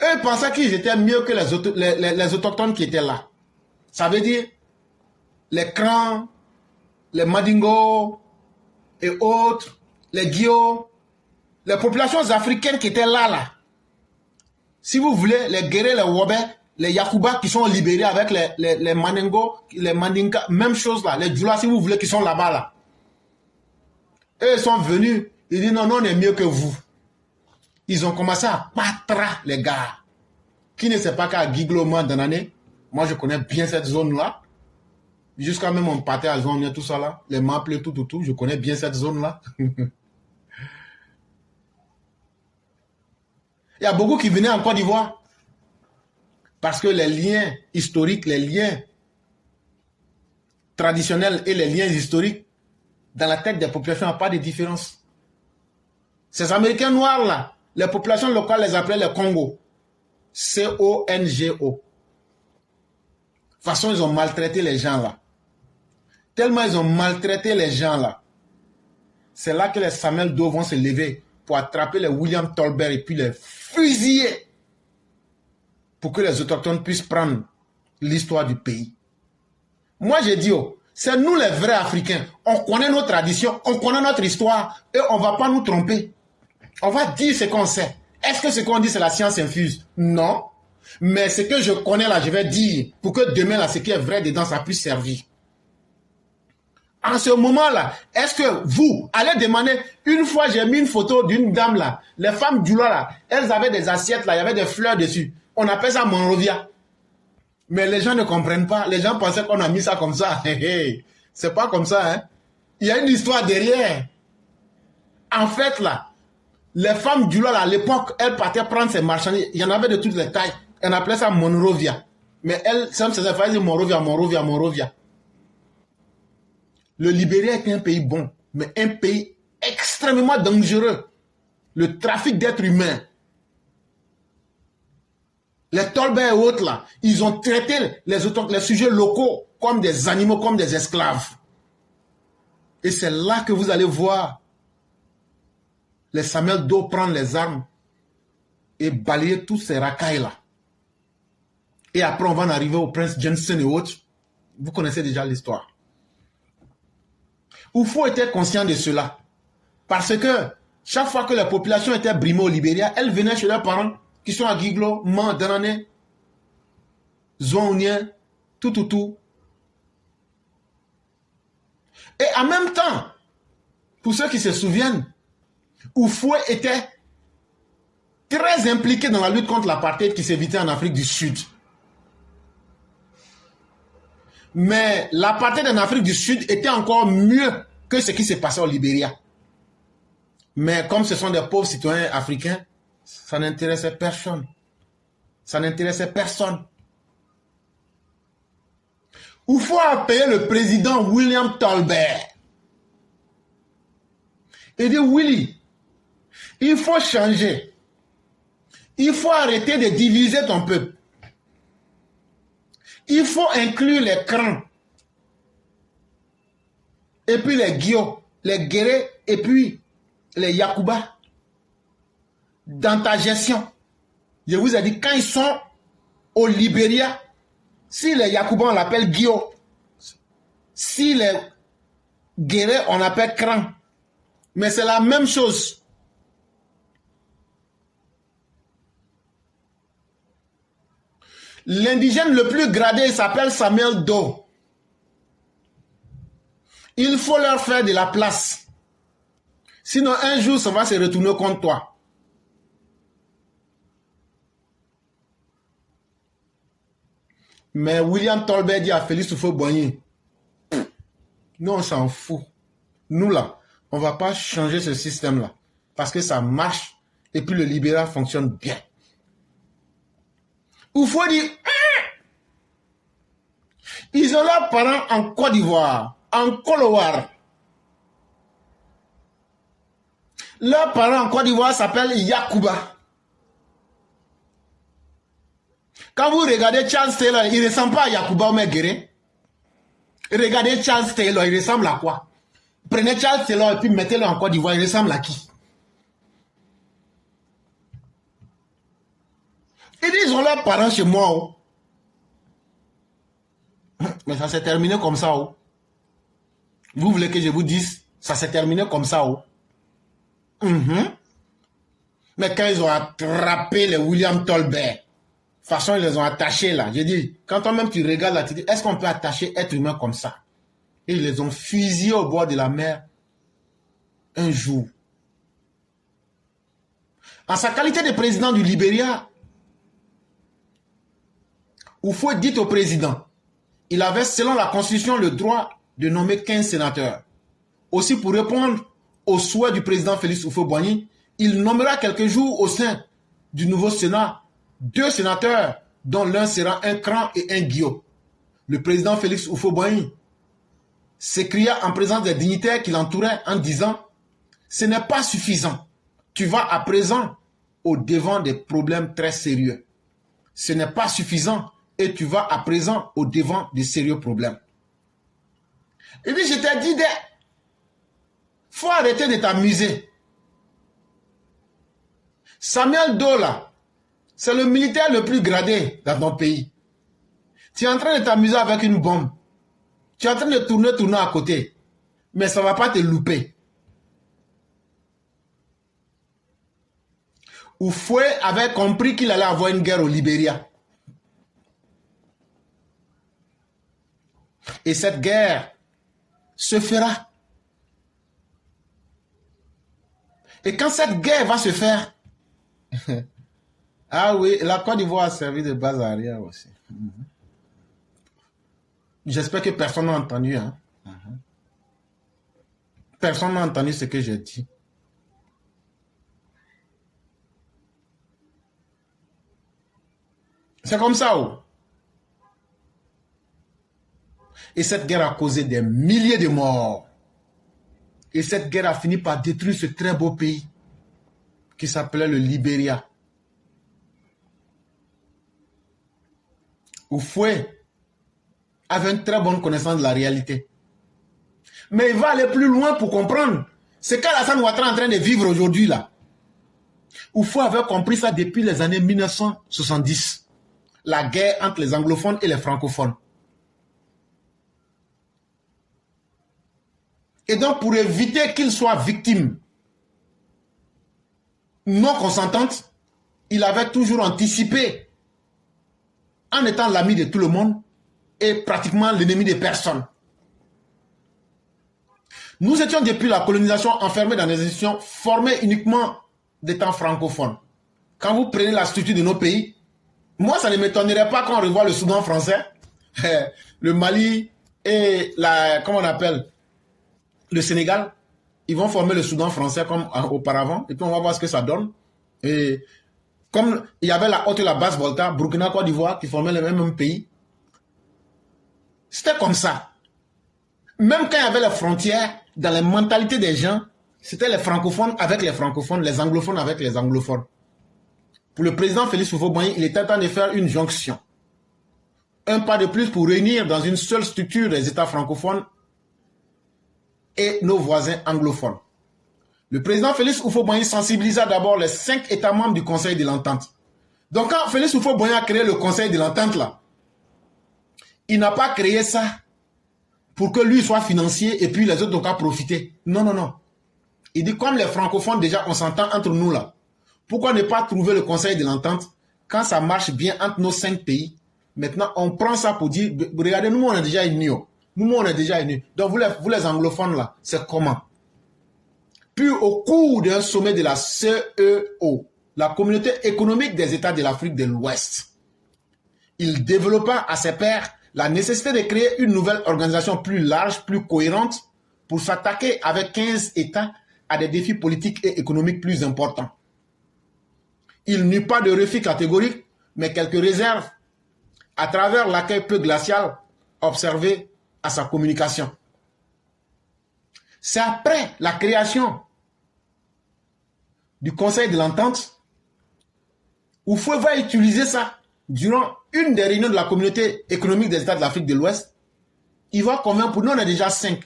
eux pensaient qu'ils étaient mieux que les autochtones qui étaient là. Ça veut dire les Crans, les Madingo et autres, les Guio, les populations africaines qui étaient là. Si vous voulez, les Guéré, les Wobé, les Yakuba qui sont libérés avec les Manengo, les Mandinka, même chose là, les Djoula si vous voulez qui sont là-bas là. Eux sont venus, ils disent non, non, on est mieux que vous. Ils ont commencé à battre les gars. Qui ne sait pas qu'à Guiglo, Mandanané, moi je connais bien cette zone-là. Jusqu'à même on partait à zone, tout ça là, les Maples, tout, je connais bien cette zone-là. Il y a beaucoup qui venaient en Côte d'Ivoire. Parce que les liens historiques, les liens traditionnels et les liens historiques, dans la tête des populations, il n'y a pas de différence. Ces Américains noirs là, les populations locales les appelaient les Congo. C-O-N-G-O. De toute façon, ils ont maltraité les gens là. Tellement ils ont maltraité les gens là. C'est là que les Samuel Doe vont se lever pour attraper les William Tolbert et puis les fusiller. Pour que les autochtones puissent prendre l'histoire du pays. Moi j'ai dit, oh, c'est nous les vrais Africains. On connaît nos traditions, on connaît notre histoire et on ne va pas nous tromper. On va dire ce qu'on sait. Est-ce que ce qu'on dit c'est la science infuse? Non. Mais ce que je connais là, je vais dire pour que demain là, ce qui est vrai dedans, ça puisse servir. En ce moment-là, est-ce que vous allez demander, une fois j'ai mis une photo d'une dame là, les femmes du là, elles avaient des assiettes là, il y avait des fleurs dessus. On appelle ça Monrovia. Mais les gens ne comprennent pas. Les gens pensaient qu'on a mis ça comme ça. C'est pas comme ça, hein. Il y a une histoire derrière. En fait, là, les femmes du là, à l'époque, elles partaient prendre ces marchandises. Il y en avait de toutes les tailles. On appelait ça Monrovia. Mais elles, ça me faisait dire Monrovia. Le Libéria était un pays bon, mais un pays extrêmement dangereux. Le trafic d'êtres humains. Les Tolbert et autres là, ils ont traité les sujets locaux comme des animaux, comme des esclaves. Et c'est là que vous allez voir les Samuel Doe prendre les armes et balayer tous ces racailles là. Et après on va en arriver au prince Jensen et autres. Vous connaissez déjà l'histoire. Oufo était conscient de cela. Parce que chaque fois que la population était brimée au Libéria, elle venait chez leurs parents qui sont à Guiglo, Danané, Zonien, tout. Et en même temps, pour ceux qui se souviennent, Oufoué était très impliqué dans la lutte contre l'apartheid qui s'évitait en Afrique du Sud. Mais l'apartheid en Afrique du Sud était encore mieux que ce qui s'est passé au Libéria. Mais comme ce sont des pauvres citoyens africains, ça n'intéressait personne. Ça n'intéressait personne. Oufoué a payé le président William Tolbert. Il dit, Willy, il faut changer. Il faut arrêter de diviser ton peuple. Il faut inclure les Crans. Et puis les Guio, les Guéré et puis les Yakuba dans ta gestion. Je vous ai dit, quand ils sont au Libéria, si les Yacouba, on l'appelle Guillaume. Si les Guérés, on l'appelle Cran. Mais c'est la même chose. L'indigène le plus gradé s'appelle Samuel Doe. Il faut leur faire de la place. Sinon, un jour, ça va se retourner contre toi. Mais William Tolbert dit à Félix Houphouët-Boigny, nous, on s'en fout. Nous, là, on ne va pas changer ce système-là. Parce que ça marche et puis le libéral fonctionne bien. Houphouët dit, ils ont leurs parents en Côte d'Ivoire, en Kolowar. Leurs parents en Côte d'Ivoire s'appellent Yacouba. Quand vous regardez Charles Taylor, il ne ressemble pas à Yacouba Omeguéré. Regardez Charles Taylor, il ressemble à quoi? Prenez Charles Taylor et puis mettez-le en Côte d'Ivoire, il ressemble à qui? Ils ont leurs parents chez moi. Oh. Mais ça s'est terminé comme ça. Oh. Vous voulez que je vous dise, ça s'est terminé comme ça. Oh. Mais quand ils ont attrapé les William Tolbert, de toute façon, ils les ont attachés là. J'ai dit, quand toi-même tu regardes là, tu dis, est-ce qu'on peut attacher être humain comme ça? Et ils les ont fusillés au bord de la mer un jour. En sa qualité de président du Libéria, Houphouët dit au président, il avait selon la Constitution le droit de nommer 15 sénateurs. Aussi pour répondre au souhait du président Félix Houphouët-Boigny, il nommera quelques jours au sein du nouveau Sénat 2 sénateurs, dont l'un sera un Cran et un Guillaume. Le président Félix Houphouët-Boigny s'écria en présence des dignitaires qui l'entouraient en disant « Ce n'est pas suffisant. Tu vas à présent au devant des problèmes très sérieux. Ce n'est pas suffisant et tu vas à présent au devant de sérieux problèmes. » Et puis je t'ai dit, faut arrêter de t'amuser. Samuel Doe, là, c'est le militaire le plus gradé dans ton pays. Tu es en train de t'amuser avec une bombe. Tu es en train de tourner à côté. Mais ça ne va pas te louper. Houphouët avait compris qu'il allait avoir une guerre au Libéria. Et cette guerre se fera. Et quand cette guerre va se faire, ah oui, la Côte d'Ivoire a servi de base arrière aussi. J'espère que personne n'a entendu. Hein? Personne n'a entendu ce que j'ai dit. C'est comme ça. Oh. Et cette guerre a causé des milliers de morts. Et cette guerre a fini par détruire ce très beau pays qui s'appelait le Libéria. Houphouët avait une très bonne connaissance de la réalité. Mais il va aller plus loin pour comprendre ce qu'Alassane Ouattara est en train de vivre aujourd'hui là. Houphouët avait compris ça depuis les années 1970. La guerre entre les anglophones et les francophones. Et donc pour éviter qu'il soit victime non consentante, il avait toujours anticipé en étant l'ami de tout le monde et pratiquement l'ennemi de personne. Nous étions depuis la colonisation enfermés dans des institutions formées uniquement d'étant francophones. Quand vous prenez la structure de nos pays, moi ça ne m'étonnerait pas quand on revoit le Soudan français, le Mali et comment on appelle, le Sénégal, ils vont former le Soudan français comme auparavant, et puis on va voir ce que ça donne. Et comme il y avait la haute et la basse Volta, Burkina, Côte d'Ivoire, qui formaient le même pays, c'était comme ça. Même quand il y avait les frontières, dans les mentalités des gens, c'était les francophones avec les francophones, les anglophones avec les anglophones. Pour le président Félix Houphouët-Boigny, il était temps de faire une jonction. Un pas de plus pour réunir dans une seule structure les États francophones et nos voisins anglophones. Le président Félix Houphouët-Boigny sensibilisa d'abord les 5 États membres du Conseil de l'Entente. Donc quand Félix Houphouët-Boigny a créé le Conseil de l'Entente là, il n'a pas créé ça pour que lui soit financier et puis les autres n'ont qu'à profiter. Non, non, non. Il dit comme les francophones déjà on s'entend entre nous là, pourquoi ne pas trouver le Conseil de l'Entente quand ça marche bien entre nos 5 pays? Maintenant on prend ça pour dire, regardez, nous on est déjà unis. Nous on est déjà unis. Donc vous les anglophones là, c'est comment? Puis au cours d'un sommet de la CEO, la communauté économique des États de l'Afrique de l'Ouest, il développa à ses pairs la nécessité de créer une nouvelle organisation plus large, plus cohérente, pour s'attaquer avec 15 États à des défis politiques et économiques plus importants. Il n'eut pas de refus catégorique, mais quelques réserves à travers l'accueil peu glacial observé à sa communication. C'est après la création du Conseil de l'Entente, Houphouët va utiliser ça durant une des réunions de la communauté économique des États de l'Afrique de l'Ouest. Il va convaincre, pour nous on est déjà 5.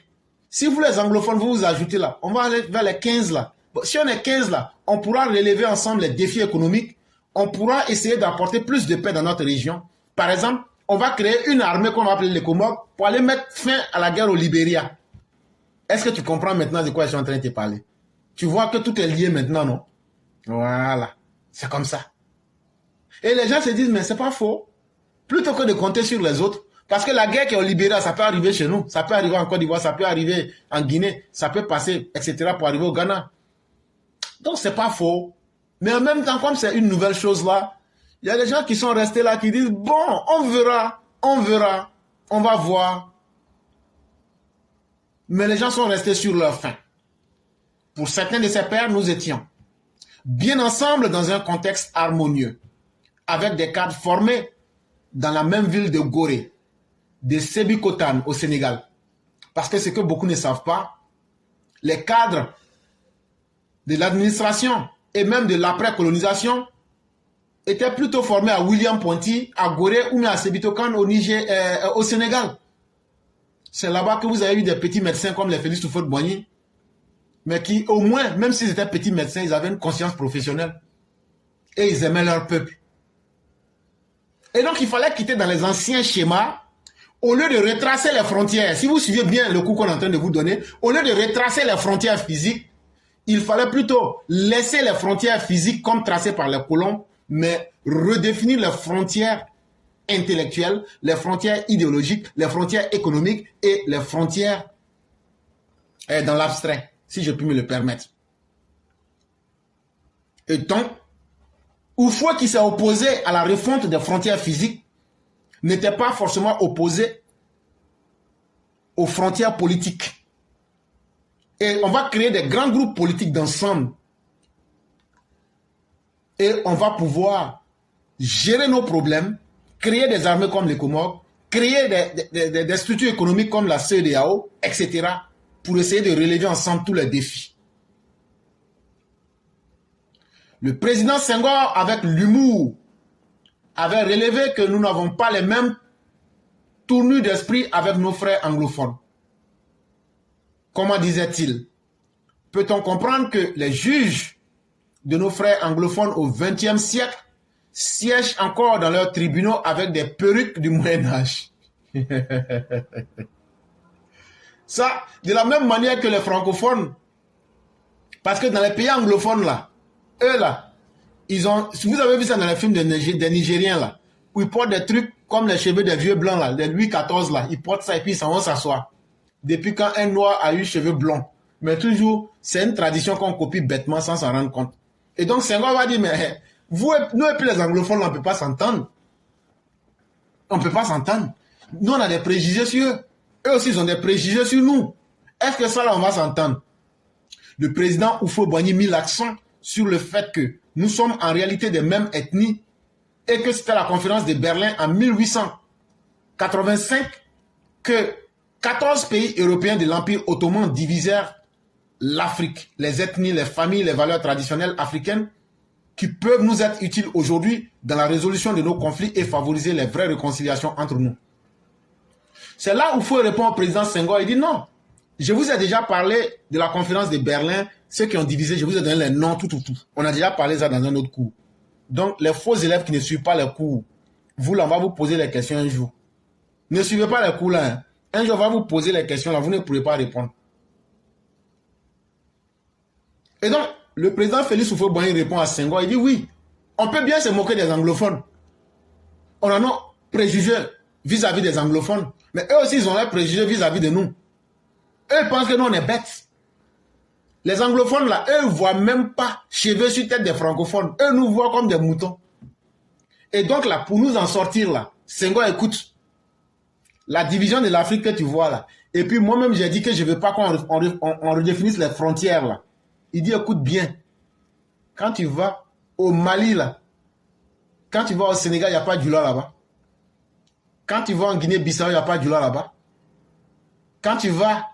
Si vous les anglophones, vous vous ajoutez là, on va aller vers les 15 là. Bon, si on est 15 là, on pourra relever ensemble les défis économiques, on pourra essayer d'apporter plus de paix dans notre région. Par exemple, on va créer une armée qu'on va appeler les Comores pour aller mettre fin à la guerre au Libéria. Est-ce que tu comprends maintenant de quoi je suis en train de te parler? Tu vois que tout est lié maintenant, non? Voilà, c'est comme ça. Et les gens se disent, mais c'est pas faux. Plutôt que de compter sur les autres, parce que la guerre qui est au Libéria, ça peut arriver chez nous, ça peut arriver en Côte d'Ivoire, ça peut arriver en Guinée, ça peut passer, etc. pour arriver au Ghana. Donc c'est pas faux. Mais en même temps, comme c'est une nouvelle chose là, il y a des gens qui sont restés là, qui disent, bon, on verra, on va voir. Mais les gens sont restés sur leur faim. Pour certains de ces pairs, nous étions bien ensemble dans un contexte harmonieux, avec des cadres formés dans la même ville de Gorée, de Sébikotane au Sénégal. Parce que ce que beaucoup ne savent pas, les cadres de l'administration et même de l'après-colonisation étaient plutôt formés à William Ponty, à Gorée ou même à Sébikotane au Sénégal. C'est là-bas que vous avez eu des petits médecins comme les Félix Houphouët-Boigny, mais qui au moins, même s'ils étaient petits médecins, ils avaient une conscience professionnelle et ils aimaient leur peuple. Et donc, il fallait quitter dans les anciens schémas, au lieu de retracer les frontières. Si vous suivez bien le cours qu'on est en train de vous donner, au lieu de retracer les frontières physiques, il fallait plutôt laisser les frontières physiques comme tracées par les colons, mais redéfinir les frontières intellectuelles, les frontières idéologiques, les frontières économiques et les frontières dans l'abstrait, si je puis me le permettre. Et donc, Houphouët qui s'est opposé à la refonte des frontières physiques n'était pas forcément opposé aux frontières politiques. Et on va créer des grands groupes politiques d'ensemble. Et on va pouvoir gérer nos problèmes, créer des armées comme les Comores, créer des structures économiques comme la CEDEAO, etc. pour essayer de relever ensemble tous les défis. Le président Senghor, avec l'humour, avait relevé que nous n'avons pas les mêmes tournures d'esprit avec nos frères anglophones. Comment disait-il? Peut-on comprendre que les juges de nos frères anglophones au XXe siècle siègent encore dans leurs tribunaux avec des perruques du Moyen-Âge? Ça, de la même manière que les francophones, parce que dans les pays anglophones là, eux là, ils ont, vous avez vu ça dans les films des Nigériens là, où ils portent des trucs comme les cheveux des vieux blancs là, des Louis XIV là, ils portent ça et puis ils s'en vont s'asseoir. Depuis quand un noir a eu cheveux blonds. Mais toujours, c'est une tradition qu'on copie bêtement sans s'en rendre compte. Et donc Senghor va dire, mais vous, nous et puis les anglophones, on ne peut pas s'entendre. On ne peut pas s'entendre. Nous, on a des préjugés sur eux. Eux aussi, ils ont des préjugés sur nous. Est-ce que ça là, on va s'entendre? Le président Houphouët-Boigny mit l'accent sur le fait que nous sommes en réalité des mêmes ethnies et que c'était la conférence de Berlin en 1885 que 14 pays européens de l'Empire ottoman divisèrent l'Afrique, les ethnies, les familles, les valeurs traditionnelles africaines qui peuvent nous être utiles aujourd'hui dans la résolution de nos conflits et favoriser les vraies réconciliations entre nous. C'est là où il faut répondre au président Senghor. Il dit non, je vous ai déjà parlé de la conférence de Berlin, ceux qui ont divisé, je vous ai donné les noms, tout. On a déjà parlé de ça dans un autre cours. Donc, les faux élèves qui ne suivent pas les cours, vous, là, on va vous poser les questions un jour. Ne suivez pas les cours, là. Hein. Un jour, on va vous poser les questions, là, vous ne pourrez pas répondre. Et donc, le président Félix Houphouët-Boigny répond à Senghor, il dit oui, on peut bien se moquer des anglophones. On en a préjugés vis-à-vis des anglophones. Mais eux aussi, ils ont leurs préjugés vis-à-vis de nous. Eux, ils pensent que nous, on est bêtes. Les anglophones, là, eux, ne voient même pas cheveux sur tête des francophones. Eux nous voient comme des moutons. Et donc, là, pour nous en sortir, là, Senghor, écoute, la division de l'Afrique que tu vois, là, et puis moi-même, j'ai dit que je ne veux pas qu'on redéfinisse les frontières, là. Il dit, écoute bien, quand tu vas au Mali, là, quand tu vas au Sénégal, il n'y a pas de Djoula là-bas. Quand tu vas en Guinée-Bissau, il n'y a pas de Djoula là-bas. Quand tu vas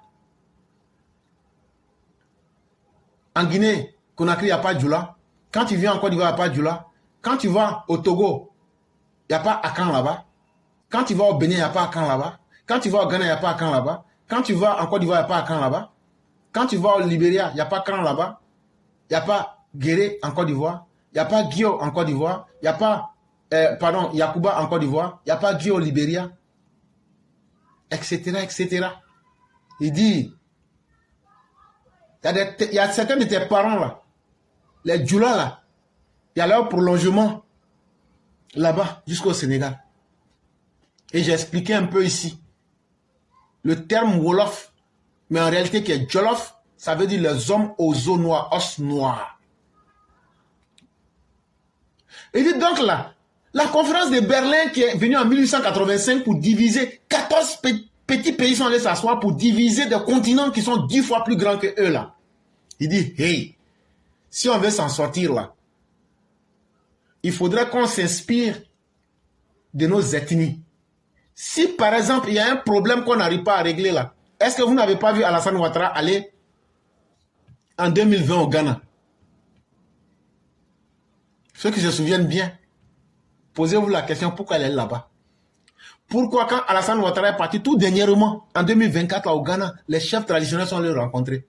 en Guinée-Conakry, il n'y a pas de Djoula. Quand tu viens en Côte d'Ivoire, il n'y a pas de Djoula. Quand tu vas au Togo, il n'y a pas Akan là-bas. Quand tu vas au Bénin, il n'y a pas Akan là-bas. Quand tu vas au Ghana, il n'y a pas Akan là-bas. Quand tu vas en Côte d'Ivoire, il n'y a pas Akan là-bas. Quand tu vas au Libéria, il n'y a pas Akan là-bas. Il n'y a pas Guéré en Côte d'Ivoire. Il n'y a pas Guio en Côte d'Ivoire. Il n'y a pas, Yacouba en Côte d'Ivoire. Il n'y a pas Guio au Libéria. Etc., etc. Il dit, il y a certains de tes parents là, les Djoula là, il y a leur prolongement là-bas jusqu'au Sénégal. Et j'ai expliqué un peu ici. Le terme Wolof, mais en réalité qui est Jolof, ça veut dire les hommes aux os noirs, os noirs. Et dit donc là, la conférence de Berlin qui est venue en 1885 pour diviser 14 petits pays sont allés s'asseoir pour diviser des continents qui sont 10 fois plus grands que eux là. Il dit, hey, si on veut s'en sortir là, il faudrait qu'on s'inspire de nos ethnies. Si par exemple, il y a un problème qu'on n'arrive pas à régler là, est-ce que vous n'avez pas vu Alassane Ouattara aller en 2020 au Ghana? Ceux qui se souviennent bien, posez-vous la question, pourquoi elle est là-bas? Pourquoi quand Alassane Ouattara est parti tout dernièrement, en 2024 là, au Ghana, les chefs traditionnels sont allés le rencontrer?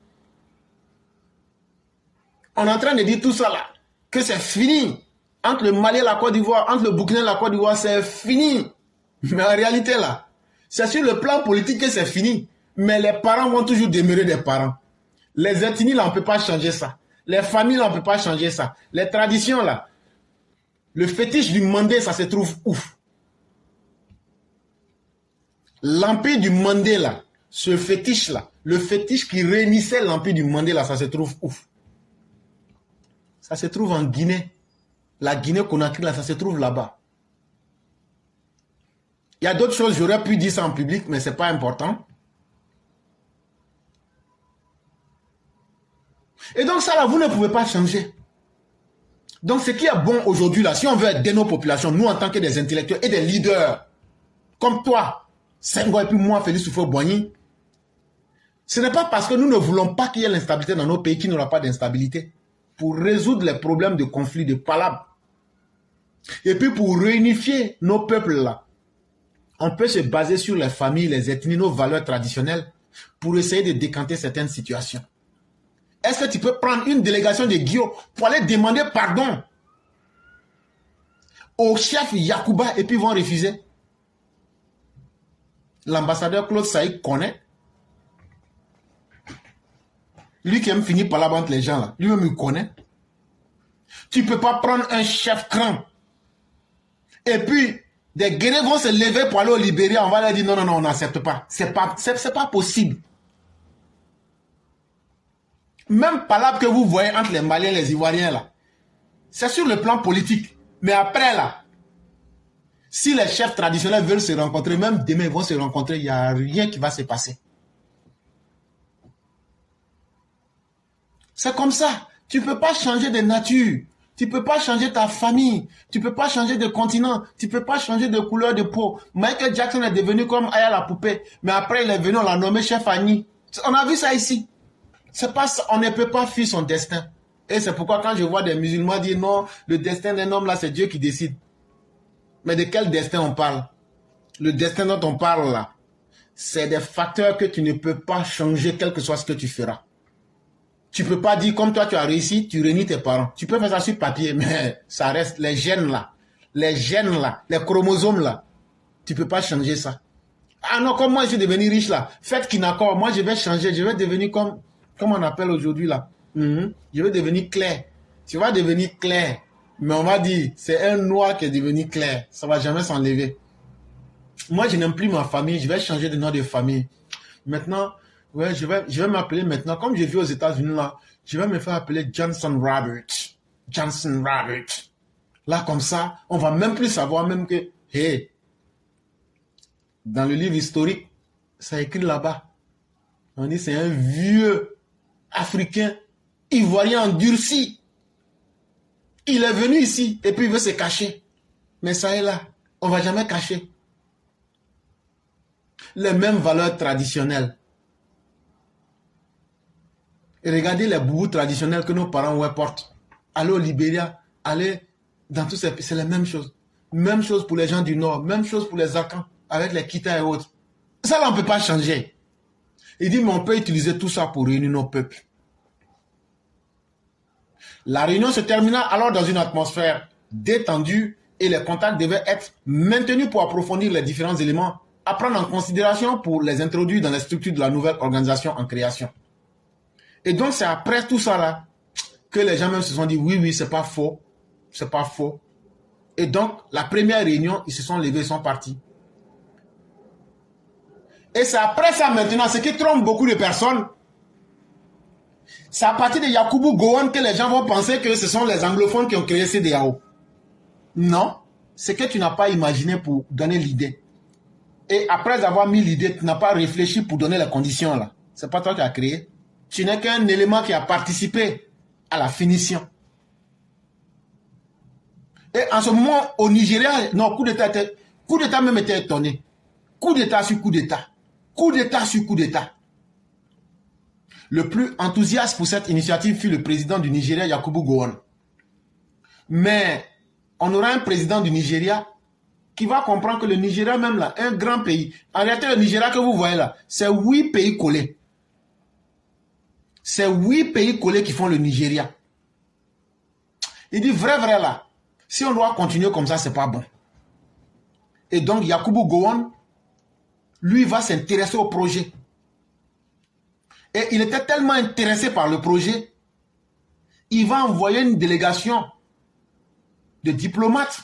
On est en train de dire tout ça là, que c'est fini. Entre le Mali et la Côte d'Ivoire, entre le Burkina et la Côte d'Ivoire, c'est fini. Mais en réalité là, c'est sur le plan politique que c'est fini. Mais les parents vont toujours demeurer des parents. Les ethnies là, on ne peut pas changer ça. Les familles là, on ne peut pas changer ça. Les traditions là, le fétiche du Mandé, ça se trouve ouf. L'empire du Mandé là, ce fétiche là, le fétiche qui réunissait l'empire du Mandé là, ça se trouve ouf. Ça se trouve en Guinée. La Guinée-Conakry là, ça se trouve là-bas. Il y a d'autres choses, j'aurais pu dire ça en public, mais ce n'est pas important. Et donc ça là, vous ne pouvez pas changer. Donc ce qui est bon aujourd'hui là, si on veut aider nos populations, nous en tant que des intellectuels et des leaders, comme toi, Senghor et puis moi, Félix Houphouët-Boigny, ce n'est pas parce que nous ne voulons pas qu'il y ait l'instabilité dans nos pays qu'il n'y aura pas d'instabilité. Pour résoudre les problèmes de conflit, de palabres, et puis pour réunifier nos peuples là, on peut se baser sur les familles, les ethnies, nos valeurs traditionnelles pour essayer de décanter certaines situations. Est-ce que tu peux prendre une délégation de Guillaume pour aller demander pardon au chef Yacouba et puis ils vont refuser? L'ambassadeur Claude Saïd connaît. Lui qui aime finir par là entre les gens là, lui-même il connaît. Tu ne peux pas prendre un chef cran et puis des guerriers vont se lever pour aller au Libéria, on va leur dire non, non, non, on n'accepte pas. C'est pas possible. Même palabre que vous voyez entre les Maliens et les Ivoiriens là, c'est sur le plan politique. Mais après là, si les chefs traditionnels veulent se rencontrer, même demain ils vont se rencontrer, il n'y a rien qui va se passer. C'est comme ça. Tu ne peux pas changer de nature. Tu ne peux pas changer ta famille. Tu ne peux pas changer de continent. Tu ne peux pas changer de couleur de peau. Michael Jackson est devenu comme Aya la poupée. Mais après, il est venu, on l'a nommé chef Annie. On a vu ça ici. C'est pas ça. On ne peut pas fuir son destin. Et c'est pourquoi quand je vois des musulmans dire non, le destin d'un homme là, c'est Dieu qui décide. Mais de quel destin on parle? Le destin dont on parle là, c'est des facteurs que tu ne peux pas changer, quel que soit ce que tu feras. Tu peux pas dire, comme toi tu as réussi, tu réunis tes parents. Tu peux faire ça sur papier, mais ça reste les gènes là. Les gènes là, les chromosomes là. Tu peux pas changer ça. Ah non, comme moi je suis devenu riche là. Faites Kinako, moi je vais changer, je vais devenir comme on appelle aujourd'hui là. Je vais devenir clair. Tu vas devenir clair. Mais on va dire, c'est un noir qui est devenu clair. Ça va jamais s'enlever. Moi, je n'aime plus ma famille. Je vais changer de nom de famille. Maintenant, ouais, je vais m'appeler maintenant. Comme je vis aux États-Unis là, je vais me faire appeler Johnson Robert. Johnson Robert. Là, comme ça, on va même plus savoir même que, hey, dans le livre historique, ça écrit là-bas. On dit c'est un vieux Africain, Ivoirien endurci. Il est venu ici et puis il veut se cacher. Mais ça est là, on ne va jamais cacher. Les mêmes valeurs traditionnelles. Et regardez les boubous traditionnels que nos parents portent. Allez au Libéria, allez dans tous ces pays, c'est la même chose. Même chose pour les gens du Nord, même chose pour les Akans, avec les Kita et autres. Ça, là, on ne peut pas changer. Il dit, mais on peut utiliser tout ça pour réunir nos peuples. La réunion se termina alors dans une atmosphère détendue et les contacts devaient être maintenus pour approfondir les différents éléments à prendre en considération pour les introduire dans les structures de la nouvelle organisation en création. Et donc, c'est après tout ça là que les gens même se sont dit, oui, oui, c'est pas faux. C'est pas faux. Et donc, la première réunion, ils se sont levés, ils sont partis. Et c'est après ça maintenant, ce qui trompe beaucoup de personnes, c'est à partir de Yakubu Gowon que les gens vont penser que ce sont les anglophones qui ont créé CEDEAO. Non, c'est que tu n'as pas imaginé pour donner l'idée. Et après avoir mis l'idée, tu n'as pas réfléchi pour donner les conditions là. C'est pas toi qui as créé. Tu n'es qu'un élément qui a participé à la finition. Et en ce moment, au Nigeria, non, coup d'État même était étonné. Coup d'État sur coup d'État. Coup d'État sur coup d'État. Le plus enthousiaste pour cette initiative fut le président du Nigeria, Yakubu Gowon. Mais on aura un président du Nigeria qui va comprendre que le Nigeria même là, un grand pays. En réalité, le Nigeria que vous voyez là, c'est 8 pays collés. C'est 8 pays collés qui font le Nigeria. Il dit vrai là, si on doit continuer comme ça, c'est pas bon. Et donc Yakubu Gowon, lui va s'intéresser au projet. Et il était tellement intéressé par le projet, il va envoyer une délégation de diplomates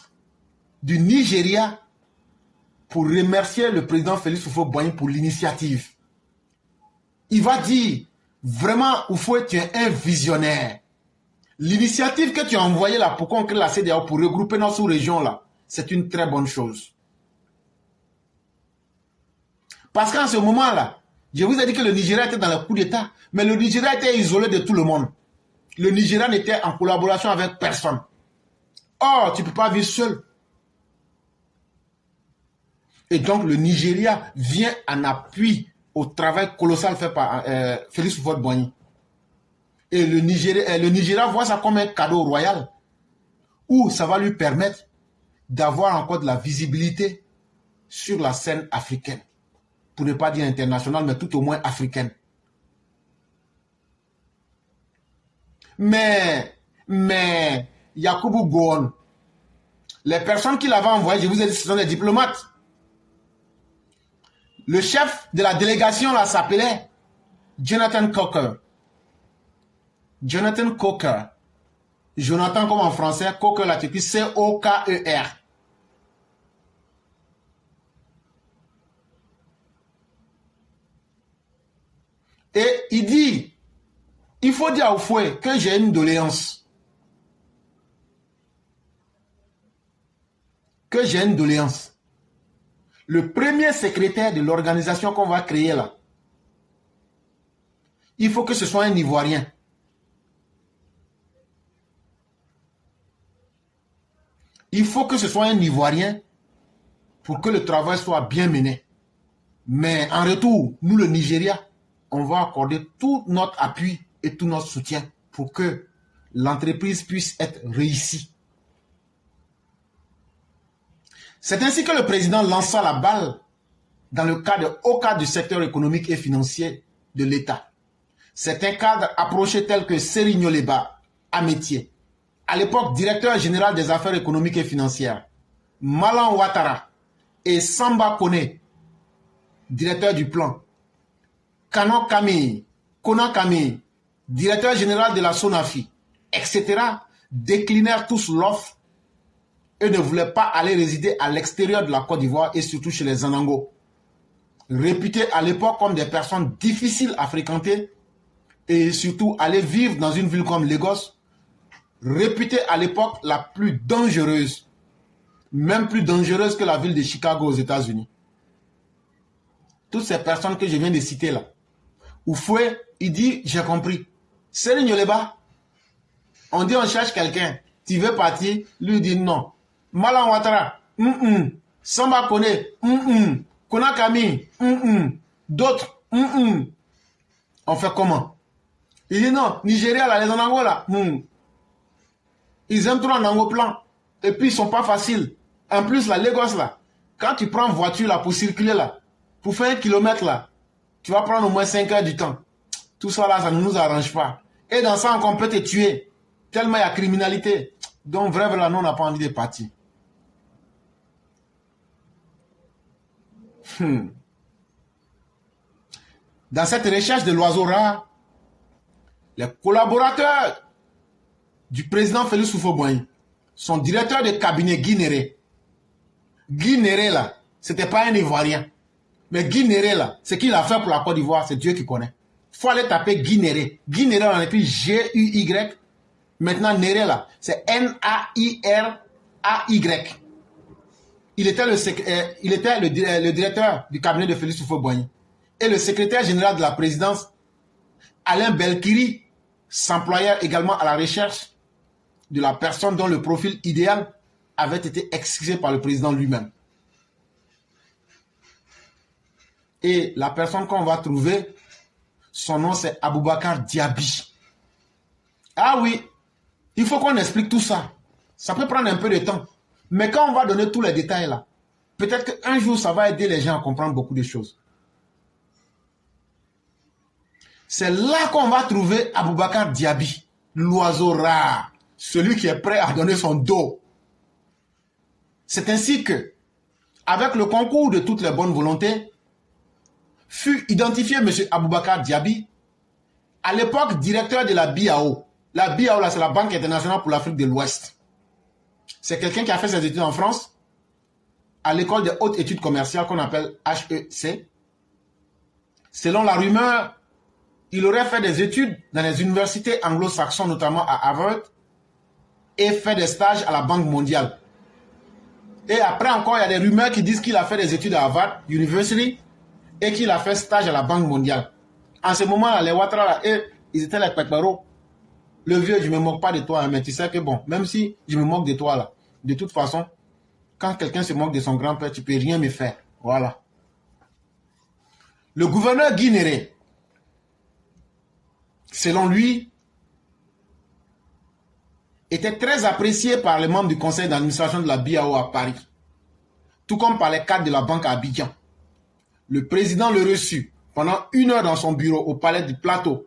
du Nigeria pour remercier le président Félix Houphouët-Boigny pour l'initiative. Il va dire, vraiment, Houphouët, tu es un visionnaire. L'initiative que tu as envoyée là pour qu'on crée la CEDEAO, pour regrouper nos sous-régions là, c'est une très bonne chose. Parce qu'en ce moment-là, je vous ai dit que le Nigeria était dans le coup d'État, mais le Nigeria était isolé de tout le monde. Le Nigeria n'était en collaboration avec personne. Or, tu ne peux pas vivre seul. Et donc, le Nigeria vient en appui au travail colossal fait par Félix Houphouët-Boigny. Et le Nigeria voit ça comme un cadeau royal, où ça va lui permettre d'avoir encore de la visibilité sur la scène africaine. Pour ne pas dire internationale, mais tout au moins africaine. Mais, Yakubu Gowon, les personnes qu'il avait envoyées, je vous ai dit, ce sont des diplomates. Le chef de la délégation là s'appelait Jonathan Coker. Jonathan Coker. Jonathan comme en français, Coker là, tu écris C-O-K-E-R. Et il dit, il faut dire au fouet que j'ai une doléance. Que j'ai une doléance. Le premier secrétaire de l'organisation qu'on va créer là, il faut que ce soit un Ivoirien. Il faut que ce soit un Ivoirien pour que le travail soit bien mené. Mais en retour, nous le Nigeria, on va accorder tout notre appui et tout notre soutien pour que l'entreprise puisse être réussie. C'est ainsi que le président lança la balle dans le cadre au cadre du secteur économique et financier de l'État. certains cadres approchés tels que Serigne Leba, Amétier, à l'époque directeur général des affaires économiques et financières, Malan Ouattara et Samba Kone, directeur du plan, Konan Kami, directeur général de la Sonafi, etc., déclinèrent tous l'offre et ne voulaient pas aller résider à l'extérieur de la Côte d'Ivoire et surtout chez les Anango, réputés à l'époque comme des personnes difficiles à fréquenter et surtout aller vivre dans une ville comme Lagos, réputée à l'époque la plus dangereuse, même plus dangereuse que la ville de Chicago aux États-Unis. Toutes ces personnes que je viens de citer là, Oufoué, il dit, j'ai compris. Serigne Leba, on dit on cherche quelqu'un, tu veux partir, lui dit non. Malan Ouattara, Samba Kone, Konan Kami, d'autres, On fait comment? Il dit non, Nigeria là, les Anango là, ils aiment trop en Ango plan. Et puis ils sont pas faciles. En plus la Lagos là, quand tu prends voiture là pour circuler là, pour faire 1 kilomètre là, tu vas prendre au moins 5 heures du temps. Tout ça là, ça ne nous arrange pas. Et dans ça, on peut te tuer. Tellement il y a criminalité. Donc vraiment, nous, on n'a pas envie de partir. Dans cette recherche de l'oiseau rare, les collaborateurs du président Félix Houphouët-Boigny, son directeur de cabinet Guy Néré. Guy Néré là, c'était pas un Ivoirien. Mais Guy Néré là, ce qu'il a fait pour la Côte d'Ivoire, c'est Dieu qui connaît. Il faut aller taper Guy Néré. Guy Néré, on écrit G-U-Y. Maintenant, Néré là, c'est N-A-I-R-A-Y. Il était le directeur du cabinet de Félix Houphouët-Boigny. Et le secrétaire général de la présidence, Alain Belkiri, s'employait également à la recherche de la personne dont le profil idéal avait été exquisé par le président lui-même. Et la personne qu'on va trouver, son nom c'est Aboubacar Diaby. Ah oui, il faut qu'on explique tout ça. Ça peut prendre un peu de temps. Mais quand on va donner tous les détails là, peut-être qu'un jour ça va aider les gens à comprendre beaucoup de choses. C'est là qu'on va trouver Aboubacar Diaby, l'oiseau rare, celui qui est prêt à donner son dos. C'est ainsi que, avec le concours de toutes les bonnes volontés, fut identifié M. Aboubacar Diaby, à l'époque directeur de la BIAO. La BIAO, c'est la Banque internationale pour l'Afrique de l'Ouest. C'est quelqu'un qui a fait ses études en France, à l'école des hautes études commerciales qu'on appelle HEC. Selon la rumeur, il aurait fait des études dans les universités anglo-saxonnes, notamment à Harvard, et fait des stages à la Banque mondiale. Et après encore, il y a des rumeurs qui disent qu'il a fait des études à Harvard University et qu'il a fait stage à la Banque mondiale. En ce moment-là, les Ouattara, ils étaient les péperos. Le vieux, je ne me moque pas de toi, hein, mais tu sais que bon, même si je me moque de toi là, de toute façon, quand quelqu'un se moque de son grand-père, tu ne peux rien me faire. Voilà. Le gouverneur Guy Néré, selon lui, était très apprécié par les membres du conseil d'administration de la BIAO à Paris, tout comme par les cadres de la banque à Abidjan. Le président le reçut pendant 1 heure dans son bureau au palais du Plateau,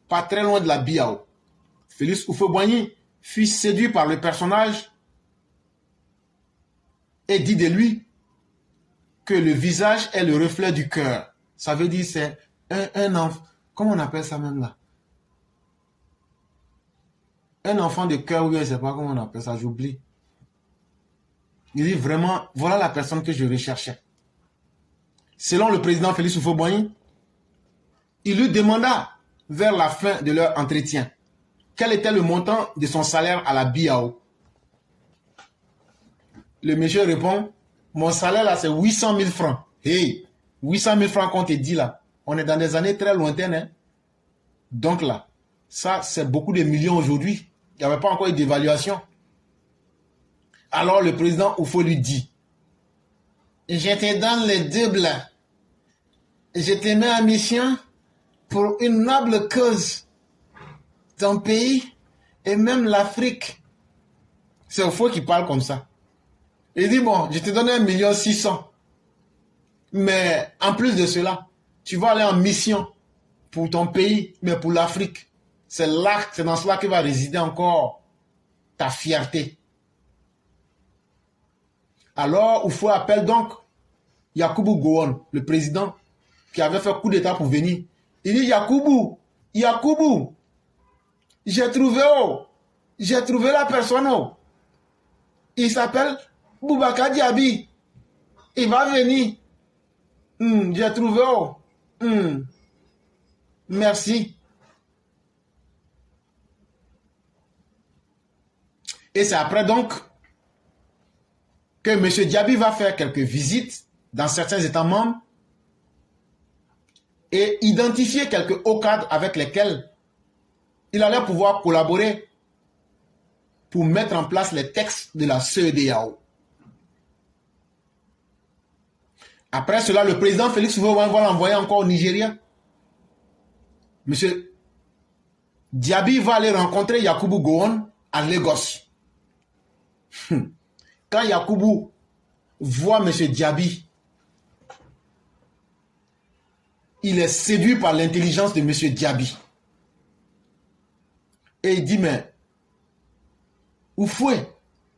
pas très loin de la BIAO. Félix Houphouët-Boigny fut séduit par le personnage et dit de lui que le visage est le reflet du cœur. Ça veut dire c'est un enfant, comment on appelle ça même là? Un enfant de cœur, oui, je ne sais pas comment on appelle ça, j'oublie. Il dit vraiment, voilà la personne que je recherchais. Selon le président Félix Houphouët-Boigny, il lui demanda, vers la fin de leur entretien, quel était le montant de son salaire à la BIAO. Le monsieur répond, mon salaire là c'est 800 000 francs. Hey, 800 000 francs qu'on te dit là, on est dans des années très lointaines. Hein? Donc là, ça c'est beaucoup de millions aujourd'hui. Il n'y avait pas encore eu d'évaluation. Alors le président Oufo lui dit, je te donne le double. Je te mets en mission pour une noble cause. Ton pays et même l'Afrique. C'est Oufo qui parle comme ça. Il dit, bon, je te donne 1 600 000. Mais en plus de cela, tu vas aller en mission pour ton pays, mais pour l'Afrique. C'est là, c'est dans cela que va résider encore ta fierté. Alors, Oufoué appelle donc Yakubu Gowon, le président, qui avait fait coup d'état pour venir. Il dit, Yakubu, j'ai trouvé la personne. Oh. Il s'appelle Boubacar Diaby. Il va venir. J'ai trouvé. Oh. Merci. Et c'est après donc que M. Diaby va faire quelques visites dans certains États membres et identifier quelques hauts cadres avec lesquels il allait pouvoir collaborer pour mettre en place les textes de la CEDEAO. Après cela, le président Félix Houphouët va l'envoyer encore au Nigeria. M. Diaby va aller rencontrer Yakubu Gowon à Lagos. Quand Yakubu voit M. Diaby, il est séduit par l'intelligence de M. Diaby. Et il dit, mais Houphouët,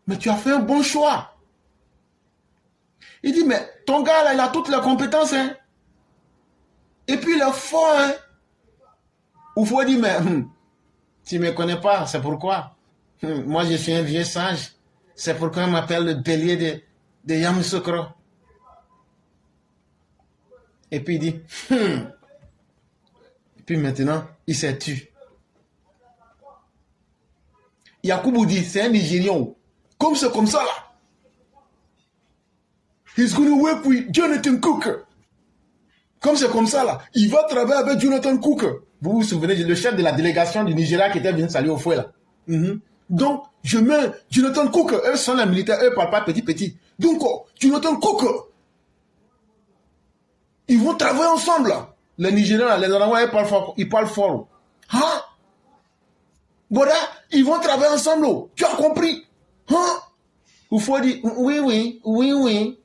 mais tu as fait un bon choix. Il dit, mais ton gars là, il a toutes les compétences. Hein? Et puis il est fort. Hein? Houphouët dit, mais tu ne me connais pas, c'est pourquoi. Moi, je suis un vieux sage. C'est pourquoi on m'appelle le bélier de Yamoussoukro. Et puis il dit, Et puis maintenant, il s'est tué. Yakubu dit, c'est un Nigérian. Comme c'est comme ça là. He's going to work with Jonathan Cook. Comme c'est comme ça là. Il va travailler avec Jonathan Cook. Vous vous souvenez, le chef de la délégation du Nigeria qui était venu saluer Houphouët là. Donc, je mets Jonathan Cook. Eux sont les militaires, eux ne parlent pas petit. Donc, Jonathan Cook. Ils vont travailler ensemble là. Les Nigériens là, les Anouais, ils parlent fort. Hein? Voilà, ils vont travailler ensemble. Tu as compris? Hein? Houphouët dit, oui.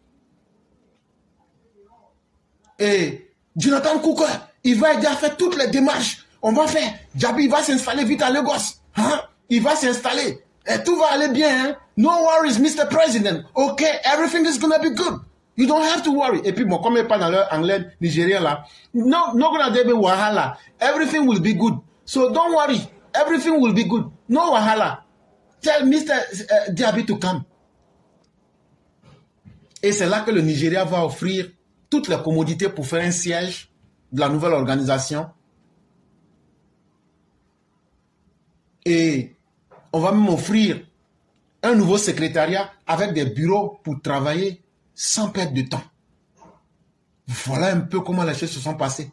Et Jonathan Cook, il va aider à faire toutes les démarches. On va faire. Diaby va s'installer vite à Lagos. Hein? Il va s'installer. Et tout va aller bien. Hein? No worries, Mr. President. OK, everything is gonna be good. You don't have to worry. Et puis, bon, comme il parle dans leur anglais nigérien là, no gonna be wahala. Everything will be good. So don't worry. Everything will be good. No wahala. Tell Mr. Diaby to come. Et c'est là que le Nigeria va offrir toutes les commodités pour faire un siège de la nouvelle organisation. Et on va même offrir un nouveau secrétariat avec des bureaux pour travailler sans perdre de temps. Voilà un peu comment les choses se sont passées.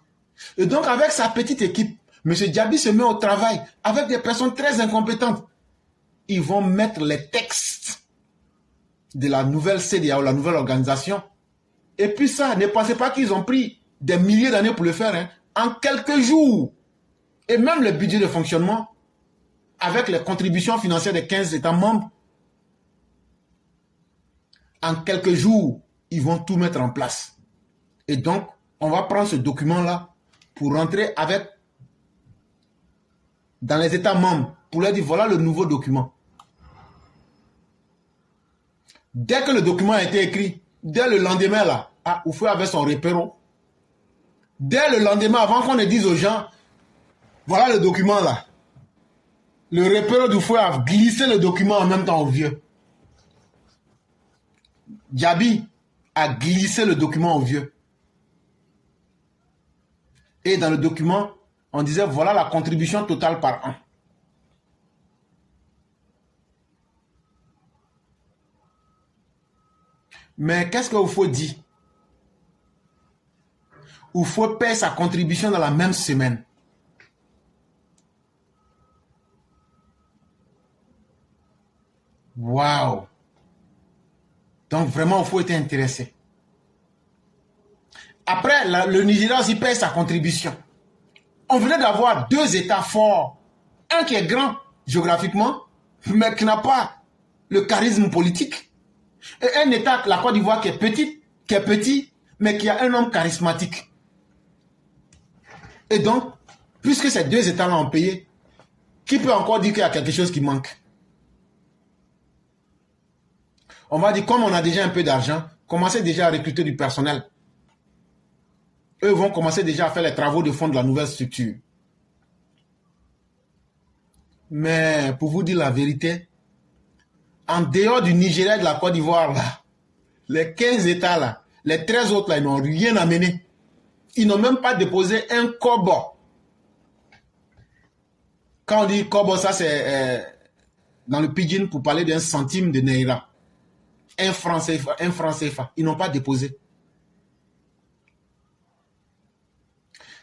Et donc avec sa petite équipe, M. Diaby se met au travail avec des personnes très incompétentes. Ils vont mettre les textes de la nouvelle CEDEAO, la nouvelle organisation. Et puis ça, ne pensez pas qu'ils ont pris des milliers d'années pour le faire. Hein. En quelques jours. Et même le budget de fonctionnement, avec les contributions financières des 15 États membres, en quelques jours, ils vont tout mettre en place. Et donc, on va prendre ce document-là pour rentrer avec dans les États membres, pour leur dire, voilà le nouveau document. Dès que le document a été écrit, dès le lendemain, là, Houphouët avait son repéro. Dès le lendemain, avant qu'on ne dise aux gens, voilà le document là. Le repéro d'Houphouët a glissé le document en même temps au vieux. Diaby a glissé le document au vieux. Et dans le document, on disait, voilà la contribution totale par an. Mais qu'est-ce que Houphouët dit? Houphouët paie sa contribution dans la même semaine. Waouh! Donc vraiment, Houphouët était intéressé. Après, le Nigeria aussi paie sa contribution. On venait d'avoir deux États forts. Un qui est grand géographiquement, mais qui n'a pas le charisme politique. Et un État, la Côte d'Ivoire, qui est petit, mais qui a un homme charismatique. Et donc, Puisque ces deux États-là ont payé, qui peut encore dire qu'il y a quelque chose qui manque? On va dire, comme on a déjà un peu d'argent, commencez déjà à recruter du personnel. Eux vont commencer déjà à faire les travaux de fond de la nouvelle structure. Mais pour vous dire la vérité, en dehors du Nigeria et de la Côte d'Ivoire, là, les 15 États, là, les 13 autres, là, ils n'ont rien amené. Ils n'ont même pas déposé un kobo. Quand on dit kobo, ça c'est dans le pidgin pour parler d'un centime de Naira. Un franc CFA. Ils n'ont pas déposé.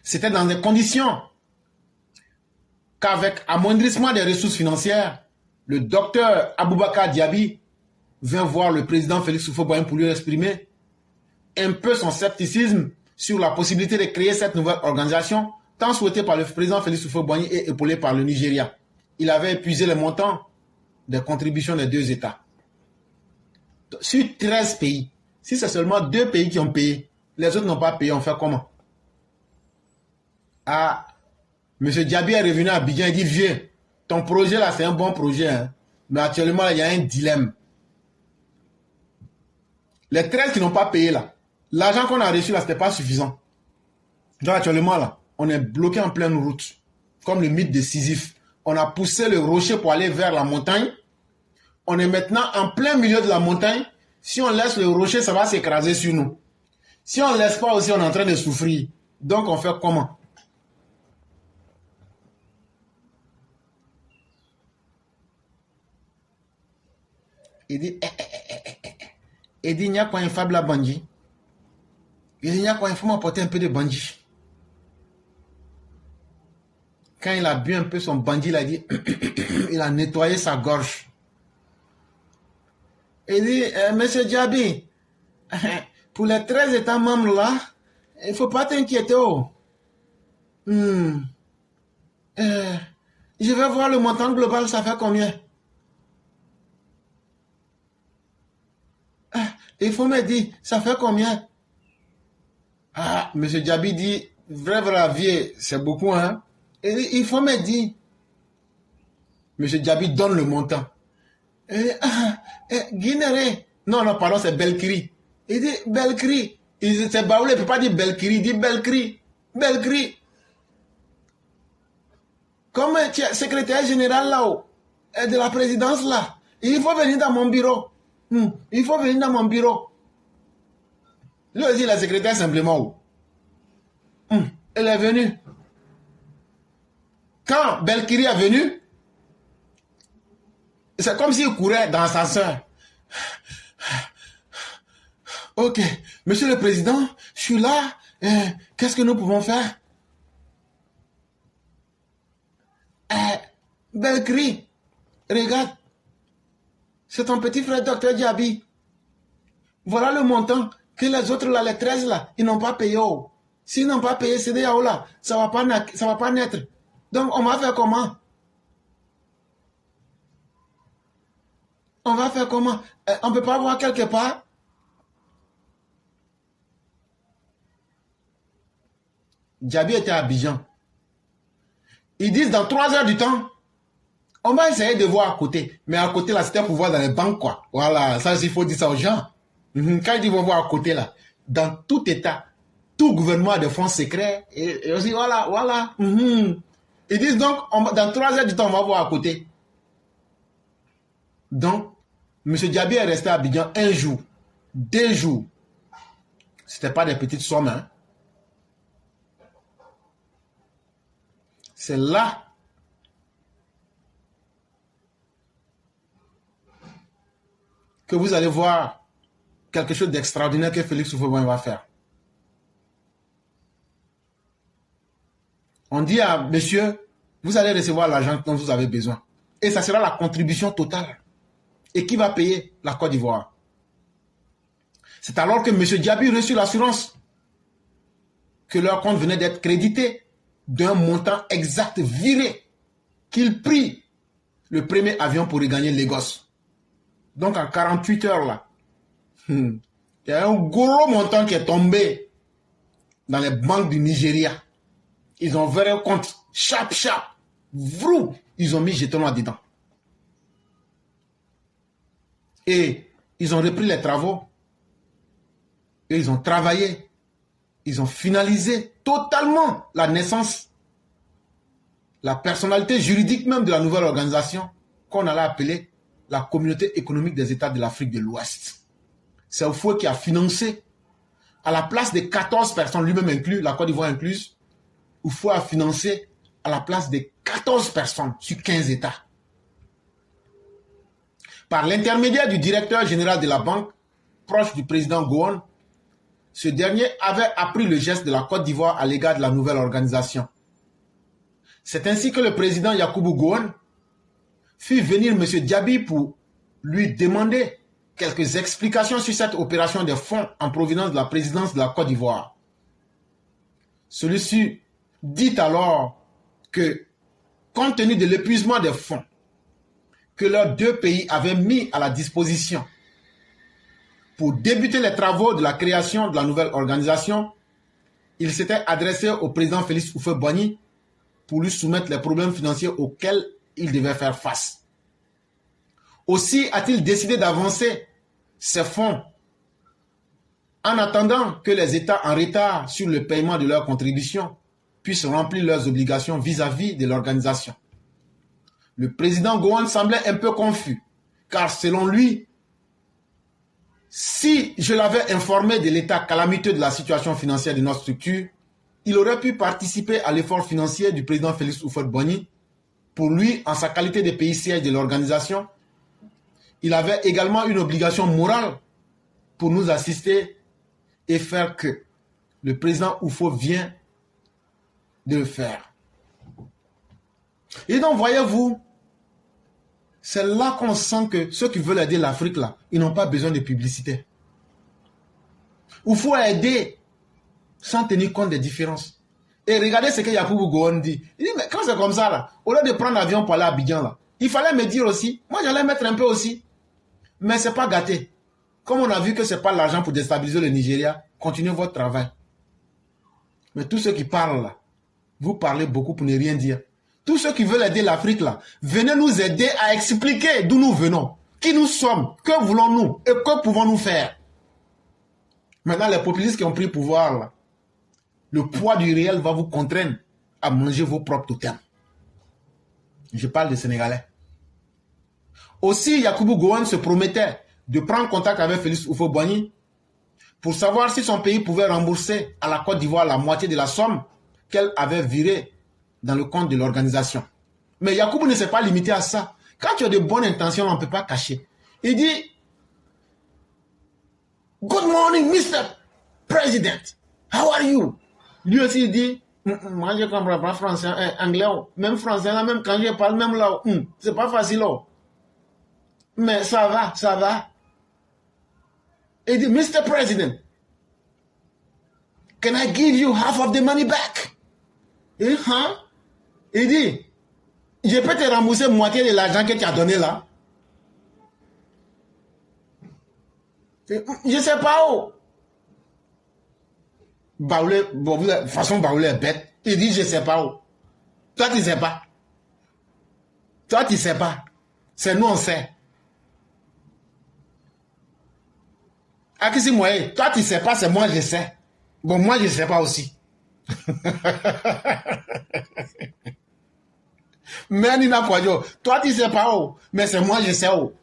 C'était dans des conditions qu'avec amoindrissement des ressources financières, le docteur Aboubakar Diaby vint voir le président Félix Houphouët-Boigny pour lui exprimer un peu son scepticisme sur la possibilité de créer cette nouvelle organisation, tant souhaitée par le président Félix Houphouët-Boigny et épaulée par le Nigeria. Il avait épuisé les montants des contributions des deux États. Sur 13 pays, si c'est seulement 2 pays qui ont payé, les autres n'ont pas payé, on fait comment? Ah, M. Diaby est revenu à Abidjan et dit, vieux, ton projet là c'est un bon projet, hein, mais actuellement il y a un dilemme. Les 13 qui n'ont pas payé là, l'argent qu'on a reçu là, c'était pas suffisant. Donc actuellement là, on est bloqué en pleine route, comme le mythe de Sisyphe. On a poussé le rocher pour aller vers la montagne. On est maintenant en plein milieu de la montagne. Si on laisse le rocher, ça va s'écraser sur nous. Si on ne laisse pas aussi, on est en train de souffrir. Donc on fait comment? Il dit, il dit, il y a quoi un fable à bandit? Il dit, il y a quoi, il faut m'apporter un peu de bandit. Quand il a bu un peu son bandit, il a dit, il a nettoyé sa gorge. Il dit, Monsieur Diaby, pour les 13 États membres là, il ne faut pas t'inquiéter. Oh. Je vais voir le montant global, ça fait combien? Il faut me dire, ça fait combien? Ah, Monsieur Diaby dit, vrai, vieux, c'est beaucoup, hein? Et il faut me dire. Monsieur Diaby donne le montant. Guinéré. Non, pardon, c'est Belkri. Il dit Belkri. C'est Baoulé, il ne peut pas dire Belkri, il dit Belkri. Belkri. Comme tu es secrétaire général là-haut, de la présidence là, il faut venir dans mon bureau. Il faut venir dans mon bureau. Lui aussi, la secrétaire simplement où? Elle est venue. Quand Belkiri est venu, c'est comme s'il courait dans sa soeur. Ok, monsieur le président, je suis là. Qu'est-ce que nous pouvons faire? Belkiri, regarde. C'est ton petit frère docteur Diaby. Voilà le montant que les autres là, les 13 là, ils n'ont pas payé. Oh. S'ils n'ont pas payé CDAO là, ça va pas naître. Donc on va faire comment? On va faire comment? On ne peut pas voir quelque part? Diaby était à Abidjan. Ils disent dans 3 heures du temps, on va essayer de voir à côté. Mais à côté là, c'était pour voir dans les banques quoi. Voilà, ça il faut dire ça aux gens. Quand ils disent vont voir à côté là, dans tout État, tout gouvernement a des fonds secrets. Et aussi voilà. Ils disent donc, dans 3 heures du temps, on va voir à côté. Donc, M. Diaby est resté à Abidjan 1 jour, 2 jours. Ce n'était pas des petites sommes. Hein. C'est là que vous allez voir quelque chose d'extraordinaire que Félix Houphouët-Boigny va faire. On dit à monsieur, vous allez recevoir l'argent dont vous avez besoin. Et ça sera la contribution totale. Et qui va payer? La Côte d'Ivoire. C'est alors que M. Diaby reçut l'assurance que leur compte venait d'être crédité d'un montant exact viré, qu'il prit le premier avion pour regagner Lagos. Donc en 48 heures là, il y a un gros montant qui est tombé dans les banques du Nigeria. Ils ont ouvert un compte Chap, chap. Vrou. Ils ont mis jeton là-dedans. Et ils ont repris les travaux. Et ils ont travaillé. Ils ont finalisé totalement la naissance, la personnalité juridique même de la nouvelle organisation qu'on allait appeler la Communauté économique des États de l'Afrique de l'Ouest. C'est Oufoué qui a financé, à la place des 14 personnes, lui-même inclus, la Côte d'Ivoire incluse, Oufoué a financé à la place des 14 personnes sur 15 États. Par l'intermédiaire du directeur général de la banque, proche du président Gowon, ce dernier avait appris le geste de la Côte d'Ivoire à l'égard de la nouvelle organisation. C'est ainsi que le président Yakubu Gowon fit venir M. Diaby pour lui demander quelques explications sur cette opération des fonds en provenance de la présidence de la Côte d'Ivoire. Celui-ci dit alors que, compte tenu de l'épuisement des fonds que leurs deux pays avaient mis à la disposition pour débuter les travaux de la création de la nouvelle organisation, il s'était adressé au président Félix Houphouët-Boigny pour lui soumettre les problèmes financiers auxquels il devait faire face. Aussi a-t-il décidé d'avancer ces fonds en attendant que les États en retard sur le paiement de leurs contributions puissent remplir leurs obligations vis-à-vis de l'organisation. Le président Gowon semblait un peu confus, car selon lui, si je l'avais informé de l'état calamiteux de la situation financière de notre structure, il aurait pu participer à l'effort financier du président Félix Houphouët-Boigny. Pour lui, en sa qualité de pays siège de l'organisation, il avait également une obligation morale pour nous assister et faire que le président Oufo vient de le faire. Et donc, voyez-vous, c'est là qu'on sent que ceux qui veulent aider l'Afrique, là, ils n'ont pas besoin de publicité. Oufo a aidé sans tenir compte des différences. Et regardez ce que Yakubu Gowon dit. Il dit, mais quand c'est comme ça, là, au lieu de prendre l'avion pour aller à Abidjan, là, il fallait me dire aussi, moi j'allais mettre un peu aussi. Mais ce n'est pas gâté. Comme on a vu que ce n'est pas l'argent pour déstabiliser le Nigeria, continuez votre travail. Mais tous ceux qui parlent là, vous parlez beaucoup pour ne rien dire. Tous ceux qui veulent aider l'Afrique là, venez nous aider à expliquer d'où nous venons, qui nous sommes, que voulons-nous et que pouvons-nous faire. Maintenant, les populistes qui ont pris le pouvoir là, le poids du réel va vous contraindre à manger vos propres totems. Je parle des Sénégalais. Aussi, Yakubu Gowon se promettait de prendre contact avec Félix Houphouët-Boigny pour savoir si son pays pouvait rembourser à la Côte d'Ivoire la moitié de la somme qu'elle avait virée dans le compte de l'organisation. Mais Yakubu ne s'est pas limité à ça. Quand tu as de bonnes intentions, on ne peut pas cacher. Il dit, Good morning, Mr. President. How are you? Lui aussi, il dit, moi je ne comprends pas français, anglais, même français, là, même quand je parle, même là, c'est pas facile. Mais ça va, ça va. Il dit, Mr. President, can I give you half of the money back? Il dit, je peux te rembourser moitié de l'argent que tu as donné là. Je ne sais pas où. Baoulé, de façon Baoulé est bête. Il dit, je ne sais pas où. Toi, tu ne sais pas. Toi, tu ne sais pas. C'est nous, on sait. Akisi Moye, toi, tu ne sais pas, c'est moi, je sais. Bon, moi, je ne sais pas aussi. Mais Nina Kwadjo, toi, tu ne sais pas où. Mais c'est moi, je sais où.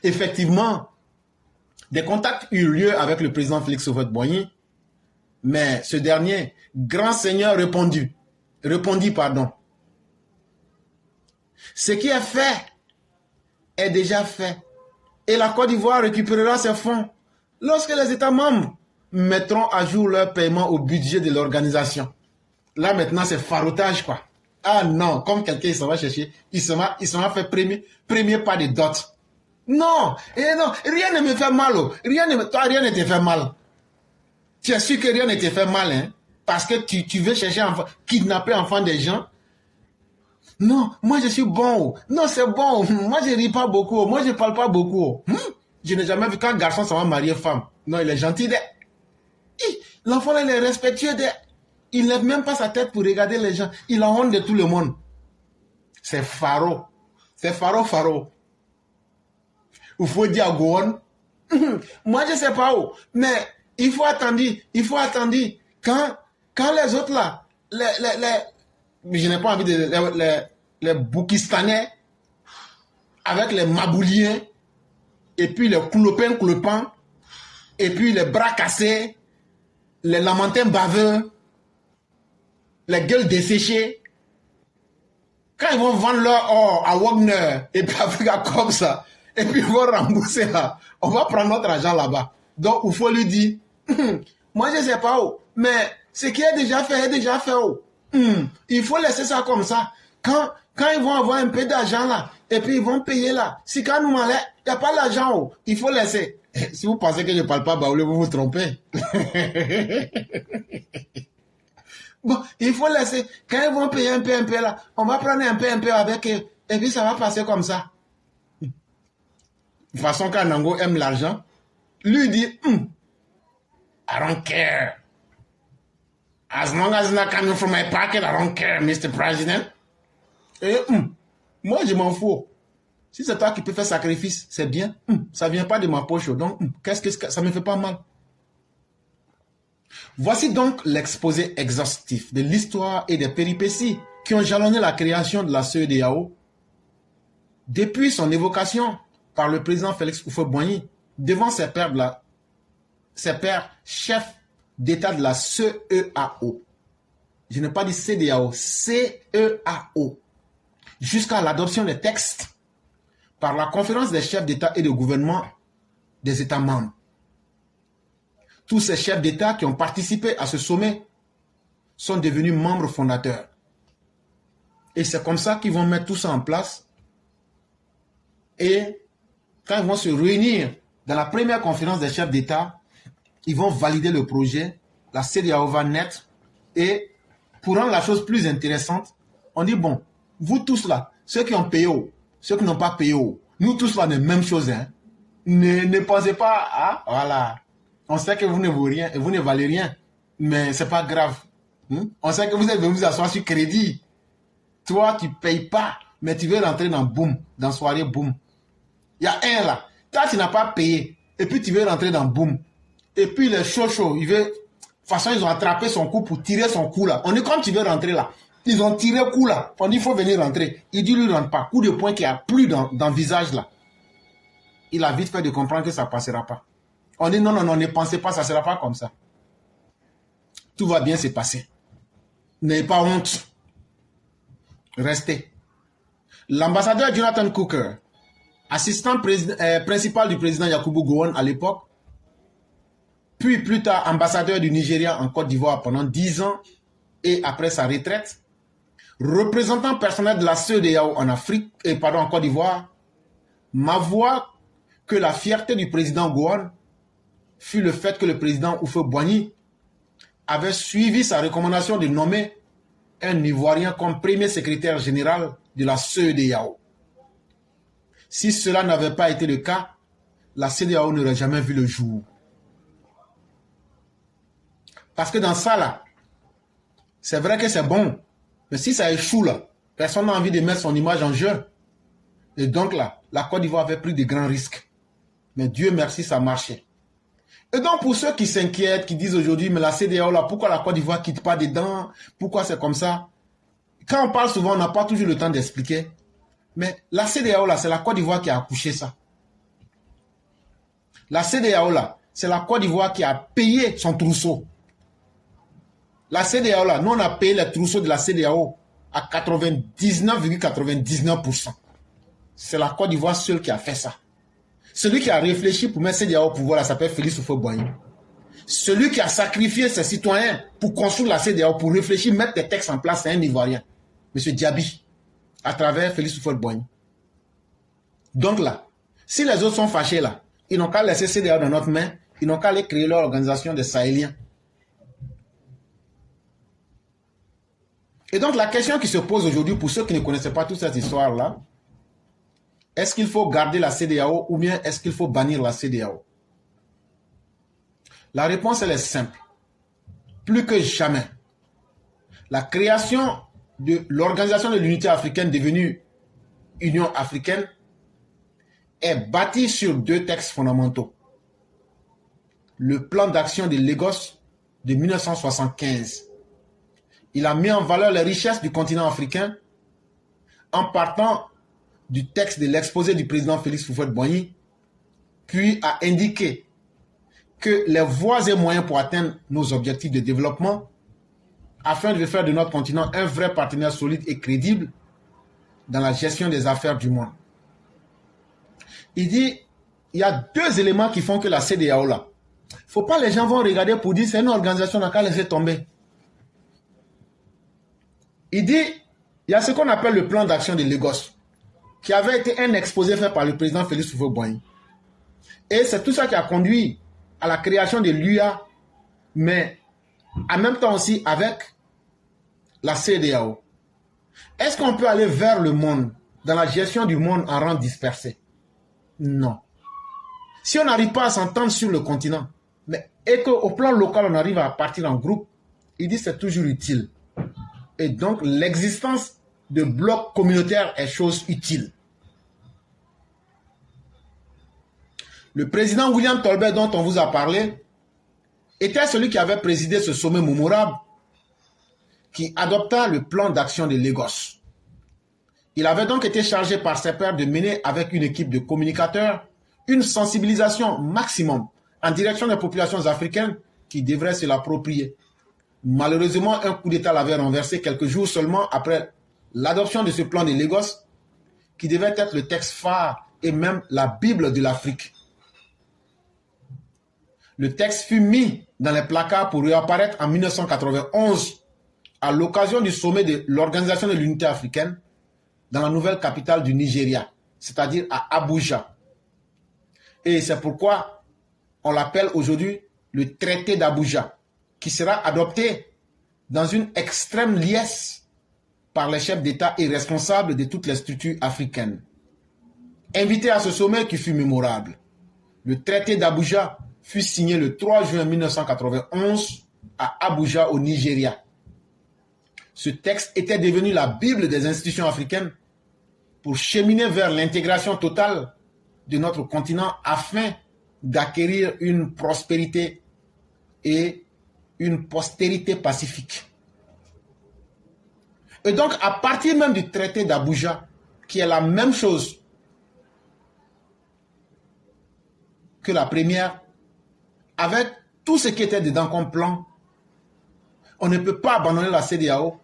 Effectivement, des contacts eurent lieu avec le président Félix Houphouët-Boigny, mais ce dernier, grand seigneur, répondit, ce qui est fait est déjà fait, et la Côte d'Ivoire récupérera ses fonds lorsque les États membres mettront à jour leur paiement au budget de l'organisation. Là maintenant c'est faroutage quoi. Ah non, comme quelqu'un s'en va chercher, il s'en va faire premier pas de dot. Non, et non, rien ne me fait mal. Toi, rien ne te fait mal. Tu es sûr que rien ne te fait mal, hein? Parce que tu veux chercher kidnapper enfants des gens. Non, moi je suis bon. Non, c'est bon. Moi je ris pas beaucoup. Moi je parle pas beaucoup. Je n'ai jamais vu qu'un garçon s'en va marier femme. Non, il est gentil. L'enfant, il est respectueux. Il ne lève même pas sa tête pour regarder les gens. Il a honte de tout le monde. C'est Faro. C'est Faro. Il faut dire à Gowon, moi je ne sais pas où, mais il faut attendre. Quand les autres là, je n'ai pas envie de... Les Boukistanais, avec les Mabouliens, et puis les clopins, et puis les bras cassés, les lamentins baveux, les gueules desséchées, quand ils vont vendre leur or à Wagner, et puis Africa comme ça, et puis ils vont rembourser là, on va prendre notre argent là-bas. Donc il faut lui dire, moi je ne sais pas où, mais ce qui est déjà fait est déjà fait où. Il faut laisser ça comme ça. Quand ils vont avoir un peu d'argent là, et puis ils vont payer là, si quand nous m'allons, il n'y a pas d'argent où, il faut laisser. Si vous pensez que je ne parle pas baoulé, vous vous trompez. Bon, il faut laisser. Quand ils vont payer un peu là, on va prendre un peu avec eux, et puis ça va passer comme ça. De toute façon, quand Nango aime l'argent, lui dit, I don't care. As long as it's not coming from my pocket, I don't care, Mr. President. Et moi, je m'en fous. Si c'est toi qui peux faire sacrifice, c'est bien. Ça ne vient pas de ma poche. Donc, qu'est-ce que ça ne me fait pas mal. Voici donc l'exposé exhaustif de l'histoire et des péripéties qui ont jalonné la création de la CEDEAO depuis son évocation par le président Félix Houphouët-Boigny devant ses pairs chefs d'État de la CEAO. Je n'ai pas dit CEDEAO, CEAO. Jusqu'à l'adoption des textes par la conférence des chefs d'État et de gouvernement des États membres. Tous ces chefs d'État qui ont participé à ce sommet sont devenus membres fondateurs. Et c'est comme ça qu'ils vont mettre tout ça en place. Et quand ils vont se réunir dans la première conférence des chefs d'État, ils vont valider le projet, la CEDEAO va naître. Et pour rendre la chose plus intéressante, on dit, bon, vous tous là, ceux qui ont payé, ceux qui n'ont pas payé, nous tous là, la même chose. Hein. Ne pensez pas, ah, voilà. On sait que vous ne valez rien, et vous ne valez rien, mais c'est pas grave. On sait que vous êtes venu vous asseoir sur crédit. Toi, tu ne payes pas, mais tu veux rentrer dans boom, dans soirée boom. Il y a un là. Toi, tu n'as pas payé, et puis tu veux rentrer dans boom. Et puis les chaud, il veut... De toute façon, ils ont attrapé son cou pour tirer son cou là. On dit comme tu veux rentrer là. Ils ont tiré le cou là. On dit il faut venir rentrer. Il dit lui rentre pas. Coup de poing qui a plus dans le visage là. Il a vite fait de comprendre que ça ne passera pas. On dit non, ne pensez pas, ça ne sera pas comme ça. Tout va bien se passer. N'ayez pas honte. Restez. L'ambassadeur Jonathan Cooker, assistant principal du président Yakubu Gowon à l'époque, puis plus tard ambassadeur du Nigeria en Côte d'Ivoire pendant 10 ans et après sa retraite, représentant personnel de la CEDEAO en Afrique, en Côte d'Ivoire, m'avoua que la fierté du président Gowon fut le fait que le président Houphouët-Boigny avait suivi sa recommandation de nommer un Ivoirien comme premier secrétaire général de la CEDEAO. Si cela n'avait pas été le cas, la CEDEAO n'aurait jamais vu le jour. Parce que dans ça, là, c'est vrai que c'est bon. Mais si ça échoue, là, personne n'a envie de mettre son image en jeu. Et donc, là, la Côte d'Ivoire avait pris de grands risques. Mais Dieu merci, ça marchait. Et donc, pour ceux qui s'inquiètent, qui disent aujourd'hui, mais la CEDEAO, là, pourquoi la Côte d'Ivoire ne quitte pas dedans? Pourquoi c'est comme ça? Quand on parle souvent, on n'a pas toujours le temps d'expliquer. Mais la CEDEAO, là, c'est la Côte d'Ivoire qui a accouché ça. La CEDEAO, là, c'est la Côte d'Ivoire qui a payé son trousseau. La CEDEAO, là, nous, on a payé les trousseaux de la CEDEAO à 99,99%. C'est la Côte d'Ivoire seule qui a fait ça. Celui qui a réfléchi pour mettre CEDEAO au pouvoir, là, s'appelle Félix Houphouët-Boigny. Celui qui a sacrifié ses citoyens pour construire la CEDEAO, pour réfléchir, mettre des textes en place, c'est un Ivoirien, M. Diaby, à travers Félix Houphouët-Boigny. Donc là, si les autres sont fâchés là, ils n'ont qu'à laisser CEDEAO dans notre main, ils n'ont qu'à aller créer leur organisation des Sahéliens. Et donc la question qui se pose aujourd'hui pour ceux qui ne connaissaient pas toute cette histoire-là, est-ce qu'il faut garder la CEDEAO ou bien est-ce qu'il faut bannir la CEDEAO? La réponse elle est simple. plus que jamais, la création de l'Organisation de l'Unité africaine devenue Union africaine est bâtie sur deux textes fondamentaux. Le plan d'action de Lagos de 1975. Il a mis en valeur les richesses du continent africain en partant du texte de l'exposé du président Félix Houphouët-Boigny, puis a indiqué que les voies et moyens pour atteindre nos objectifs de développement afin de faire de notre continent un vrai partenaire solide et crédible dans la gestion des affaires du monde. Il dit, il y a deux éléments qui font que la CEDEAO là, il ne faut pas les gens vont regarder pour dire c'est une organisation dans laquelle laisser tomber. Il dit, il y a ce qu'on appelle le plan d'action de Lagos, qui avait été un exposé fait par le président Félix Houphouët-Boigny. Et c'est tout ça qui a conduit à la création de l'UA, mais en même temps aussi avec la CEDEAO. Est-ce qu'on peut aller vers le monde, dans la gestion du monde en rang dispersé? Non. Si on n'arrive pas à s'entendre sur le continent, et qu'au plan local, on arrive à partir en groupe, il dit que c'est toujours utile. Et donc, l'existence de blocs communautaires est chose utile. Le président William Tolbert, dont on vous a parlé, était celui qui avait présidé ce sommet mémorable qui adopta le plan d'action de Lagos. Il avait donc été chargé par ses pairs de mener avec une équipe de communicateurs une sensibilisation maximum en direction des populations africaines qui devraient se l'approprier. Malheureusement, un coup d'État l'avait renversé quelques jours seulement après l'adoption de ce plan de Lagos, qui devait être le texte phare et même la Bible de l'Afrique. Le texte fut mis dans les placards pour réapparaître en 1991 à l'occasion du sommet de l'Organisation de l'Unité africaine dans la nouvelle capitale du Nigeria, c'est-à-dire à Abuja. Et c'est pourquoi on l'appelle aujourd'hui le traité d'Abuja, qui sera adopté dans une extrême liesse par les chefs d'État et responsables de toutes les structures africaines. Invité à ce sommet qui fut mémorable, le traité d'Abuja fut signé le 3 juin 1991 à Abuja au Nigeria. Ce texte était devenu la Bible des institutions africaines pour cheminer vers l'intégration totale de notre continent afin d'acquérir une prospérité et une postérité pacifique. Et donc, à partir même du traité d'Abuja, qui est la même chose que la première, avec tout ce qui était dedans comme plan, on ne peut pas abandonner la CEDEAO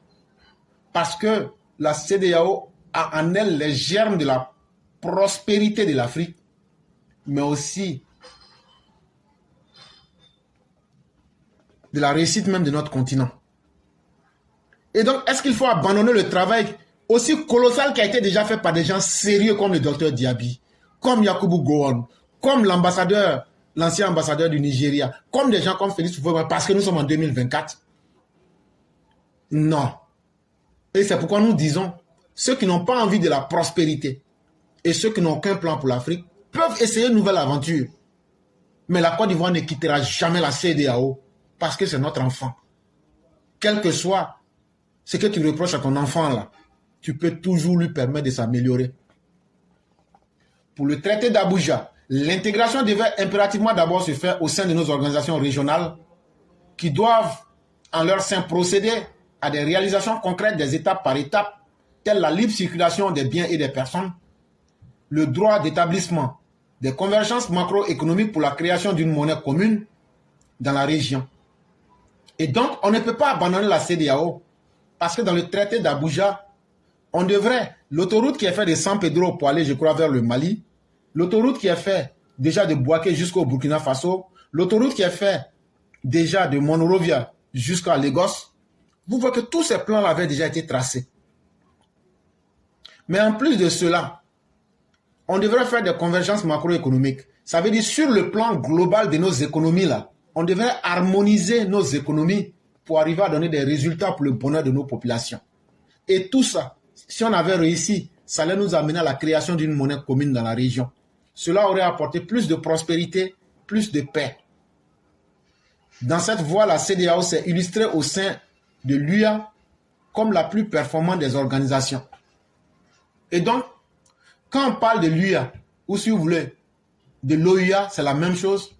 parce que la CEDEAO a en elle les germes de la prospérité de l'Afrique, mais aussi de la réussite même de notre continent. Et donc, est-ce qu'il faut abandonner le travail aussi colossal qui a été déjà fait par des gens sérieux comme le docteur Diaby, comme Yakubu Gowon, comme l'ambassadeur, l'ancien ambassadeur du Nigeria, comme des gens comme Félix Houphouët-Boigny, parce que nous sommes en 2024? Non. Et c'est pourquoi nous disons, ceux qui n'ont pas envie de la prospérité et ceux qui n'ont aucun plan pour l'Afrique peuvent essayer une nouvelle aventure. Mais la Côte d'Ivoire ne quittera jamais la CEDEAO parce que c'est notre enfant. Quel que soit ce que tu reproches à ton enfant là, tu peux toujours lui permettre de s'améliorer. Pour le traité d'Abuja, l'intégration devait impérativement d'abord se faire au sein de nos organisations régionales qui doivent en leur sein procéder à des réalisations concrètes des étapes par étapes, telles la libre circulation des biens et des personnes, le droit d'établissement des convergences macroéconomiques pour la création d'une monnaie commune dans la région. Et donc, on ne peut pas abandonner la CEDEAO parce que dans le traité d'Abuja, on devrait, l'autoroute qui est faite de San Pedro pour aller, je crois, vers le Mali, l'autoroute qui est faite déjà de Bouaké jusqu'au Burkina Faso, l'autoroute qui est faite déjà de Monrovia jusqu'à Lagos, vous voyez que tous ces plans avaient déjà été tracés. Mais en plus de cela, on devrait faire des convergences macroéconomiques. Ça veut dire sur le plan global de nos économies, là, on devrait harmoniser nos économies pour arriver à donner des résultats pour le bonheur de nos populations. Et tout ça, si on avait réussi, ça allait nous amener à la création d'une monnaie commune dans la région. Cela aurait apporté plus de prospérité, plus de paix. Dans cette voie, la CEDEAO s'est illustrée au sein de l'UA comme la plus performante des organisations. Et donc, quand on parle de l'UA, ou si vous voulez, de l'OUA, c'est la même chose.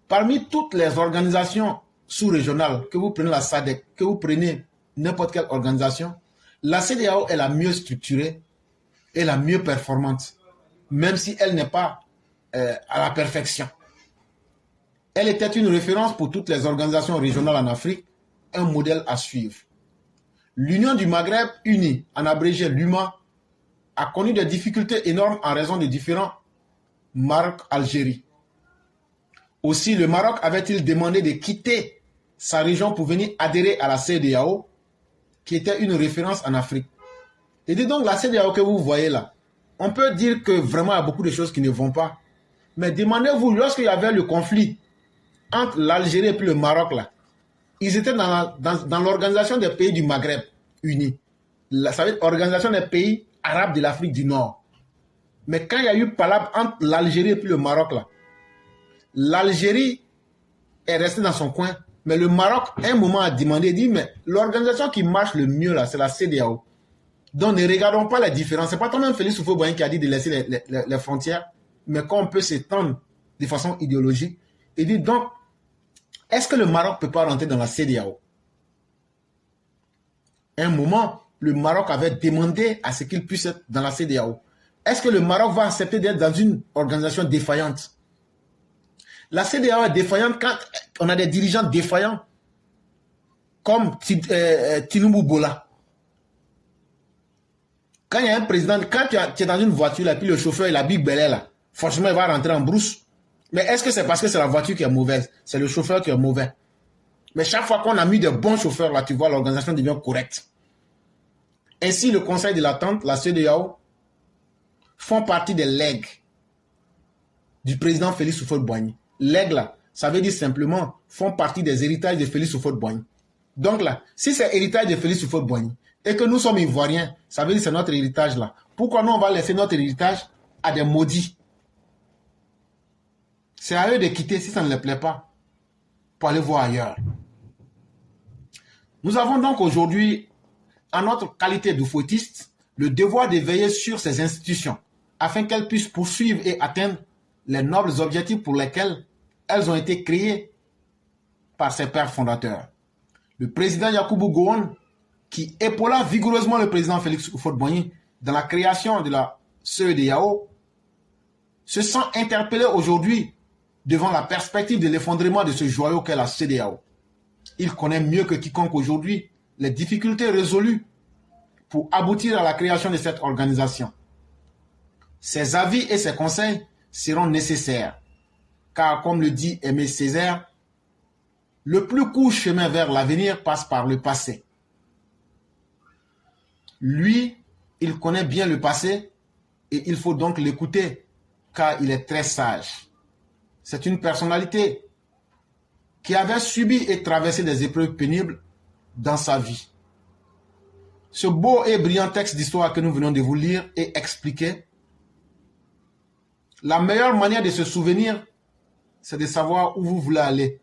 Parmi toutes les organisations sous-régionales, que vous prenez la SADC, que vous prenez n'importe quelle organisation, la CEDEAO est la mieux structurée et la mieux performante, même si elle n'est pas à la perfection. Elle était une référence pour toutes les organisations régionales en Afrique, un modèle à suivre. L'Union du Maghreb unie, en abrégé l'UMA, a connu des difficultés énormes en raison des différents Maroc-Algérie. Aussi, le Maroc avait-il demandé de quitter sa région pour venir adhérer à la CEDEAO, qui était une référence en Afrique. Et donc, la CEDEAO que vous voyez là, on peut dire que vraiment il y a beaucoup de choses qui ne vont pas. Mais demandez-vous, lorsqu'il y avait le conflit entre l'Algérie et puis le Maroc, là, ils étaient dans l'organisation des pays du Maghreb unis. Ça veut dire l'organisation des pays arabes de l'Afrique du Nord. Mais quand il y a eu palabre entre l'Algérie et puis le Maroc, là, l'Algérie est restée dans son coin. Mais le Maroc, à un moment, a demandé, dit, mais l'organisation qui marche le mieux, là, c'est la CEDEAO. Donc, ne regardons pas les différences. Ce n'est pas toi-même Félix Houphouët-Boigny qui a dit de laisser les frontières, mais qu'on peut s'étendre de façon idéologique. Il dit, donc, est-ce que le Maroc ne peut pas rentrer dans la CEDEAO? À un moment, le Maroc avait demandé à ce qu'il puisse être dans la CEDEAO. Est-ce que le Maroc va accepter d'être dans une organisation défaillante? La CEDEAO est défaillante quand on a des dirigeants défaillants, comme Tinubu Bola. Quand il y a un président, quand tu es dans une voiture, là, puis le chauffeur, il a Big Belay, là, forcément, il va rentrer en brousse. Mais est-ce que c'est parce que c'est la voiture qui est mauvaise? C'est le chauffeur qui est mauvais. Mais chaque fois qu'on a mis de bons chauffeurs, là, tu vois, l'organisation devient correcte. Ainsi, le Conseil de l'Entente, la CEDEAO, font partie des legs du président Félix Houphouët-Boigny. Legs, là, ça veut dire simplement, font partie des héritages de Félix Houphouët-Boigny. Donc là, si c'est héritage de Félix Houphouët-Boigny, et que nous sommes ivoiriens, ça veut dire que c'est notre héritage là. Pourquoi nous on va laisser notre héritage à des maudits? C'est à eux de quitter si ça ne les plaît pas, pour aller voir ailleurs. Nous avons donc aujourd'hui, en notre qualité de fouettiste, le devoir de veiller sur ces institutions, afin qu'elles puissent poursuivre et atteindre les nobles objectifs pour lesquels elles ont été créées par ses pères fondateurs. Le président Yakubu Gowon, qui épaula vigoureusement le président Félix Houphouët-Boigny dans la création de la CEDEAO, se sent interpellé aujourd'hui devant la perspective de l'effondrement de ce joyau qu'est la CEDEAO. Il connaît mieux que quiconque aujourd'hui les difficultés résolues pour aboutir à la création de cette organisation. Ses avis et ses conseils seront nécessaires, car comme le dit Aimé Césaire, le plus court chemin vers l'avenir passe par le passé. Lui, il connaît bien le passé et il faut donc l'écouter car il est très sage. C'est une personnalité qui avait subi et traversé des épreuves pénibles dans sa vie. Ce beau et brillant texte d'histoire que nous venons de vous lire et expliquer, la meilleure manière de se souvenir, c'est de savoir où vous voulez aller.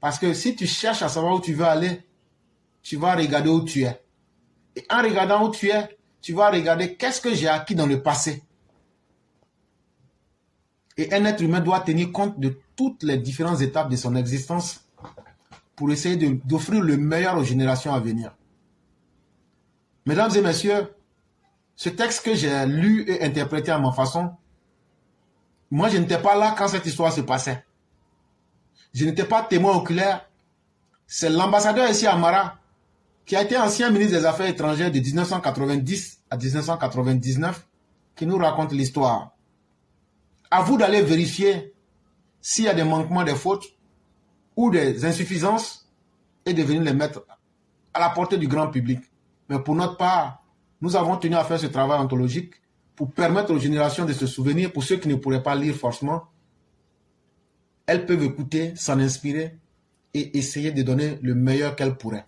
Parce que si tu cherches à savoir où tu veux aller, tu vas regarder où tu es. Et en regardant où tu es, tu vas regarder qu'est-ce que j'ai acquis dans le passé. Et un être humain doit tenir compte de toutes les différentes étapes de son existence pour essayer d'offrir le meilleur aux générations à venir. Mesdames et messieurs, ce texte que j'ai lu et interprété à ma façon, moi je n'étais pas là quand cette histoire se passait. Je n'étais pas témoin oculaire. C'est l'ambassadeur ici à Mara, qui a été ancien ministre des Affaires étrangères de 1990 à 1999, qui nous raconte l'histoire. À vous d'aller vérifier s'il y a des manquements, des fautes ou des insuffisances et de venir les mettre à la portée du grand public. Mais pour notre part, nous avons tenu à faire ce travail ontologique pour permettre aux générations de se souvenir, pour ceux qui ne pourraient pas lire forcément, elles peuvent écouter, s'en inspirer et essayer de donner le meilleur qu'elles pourraient.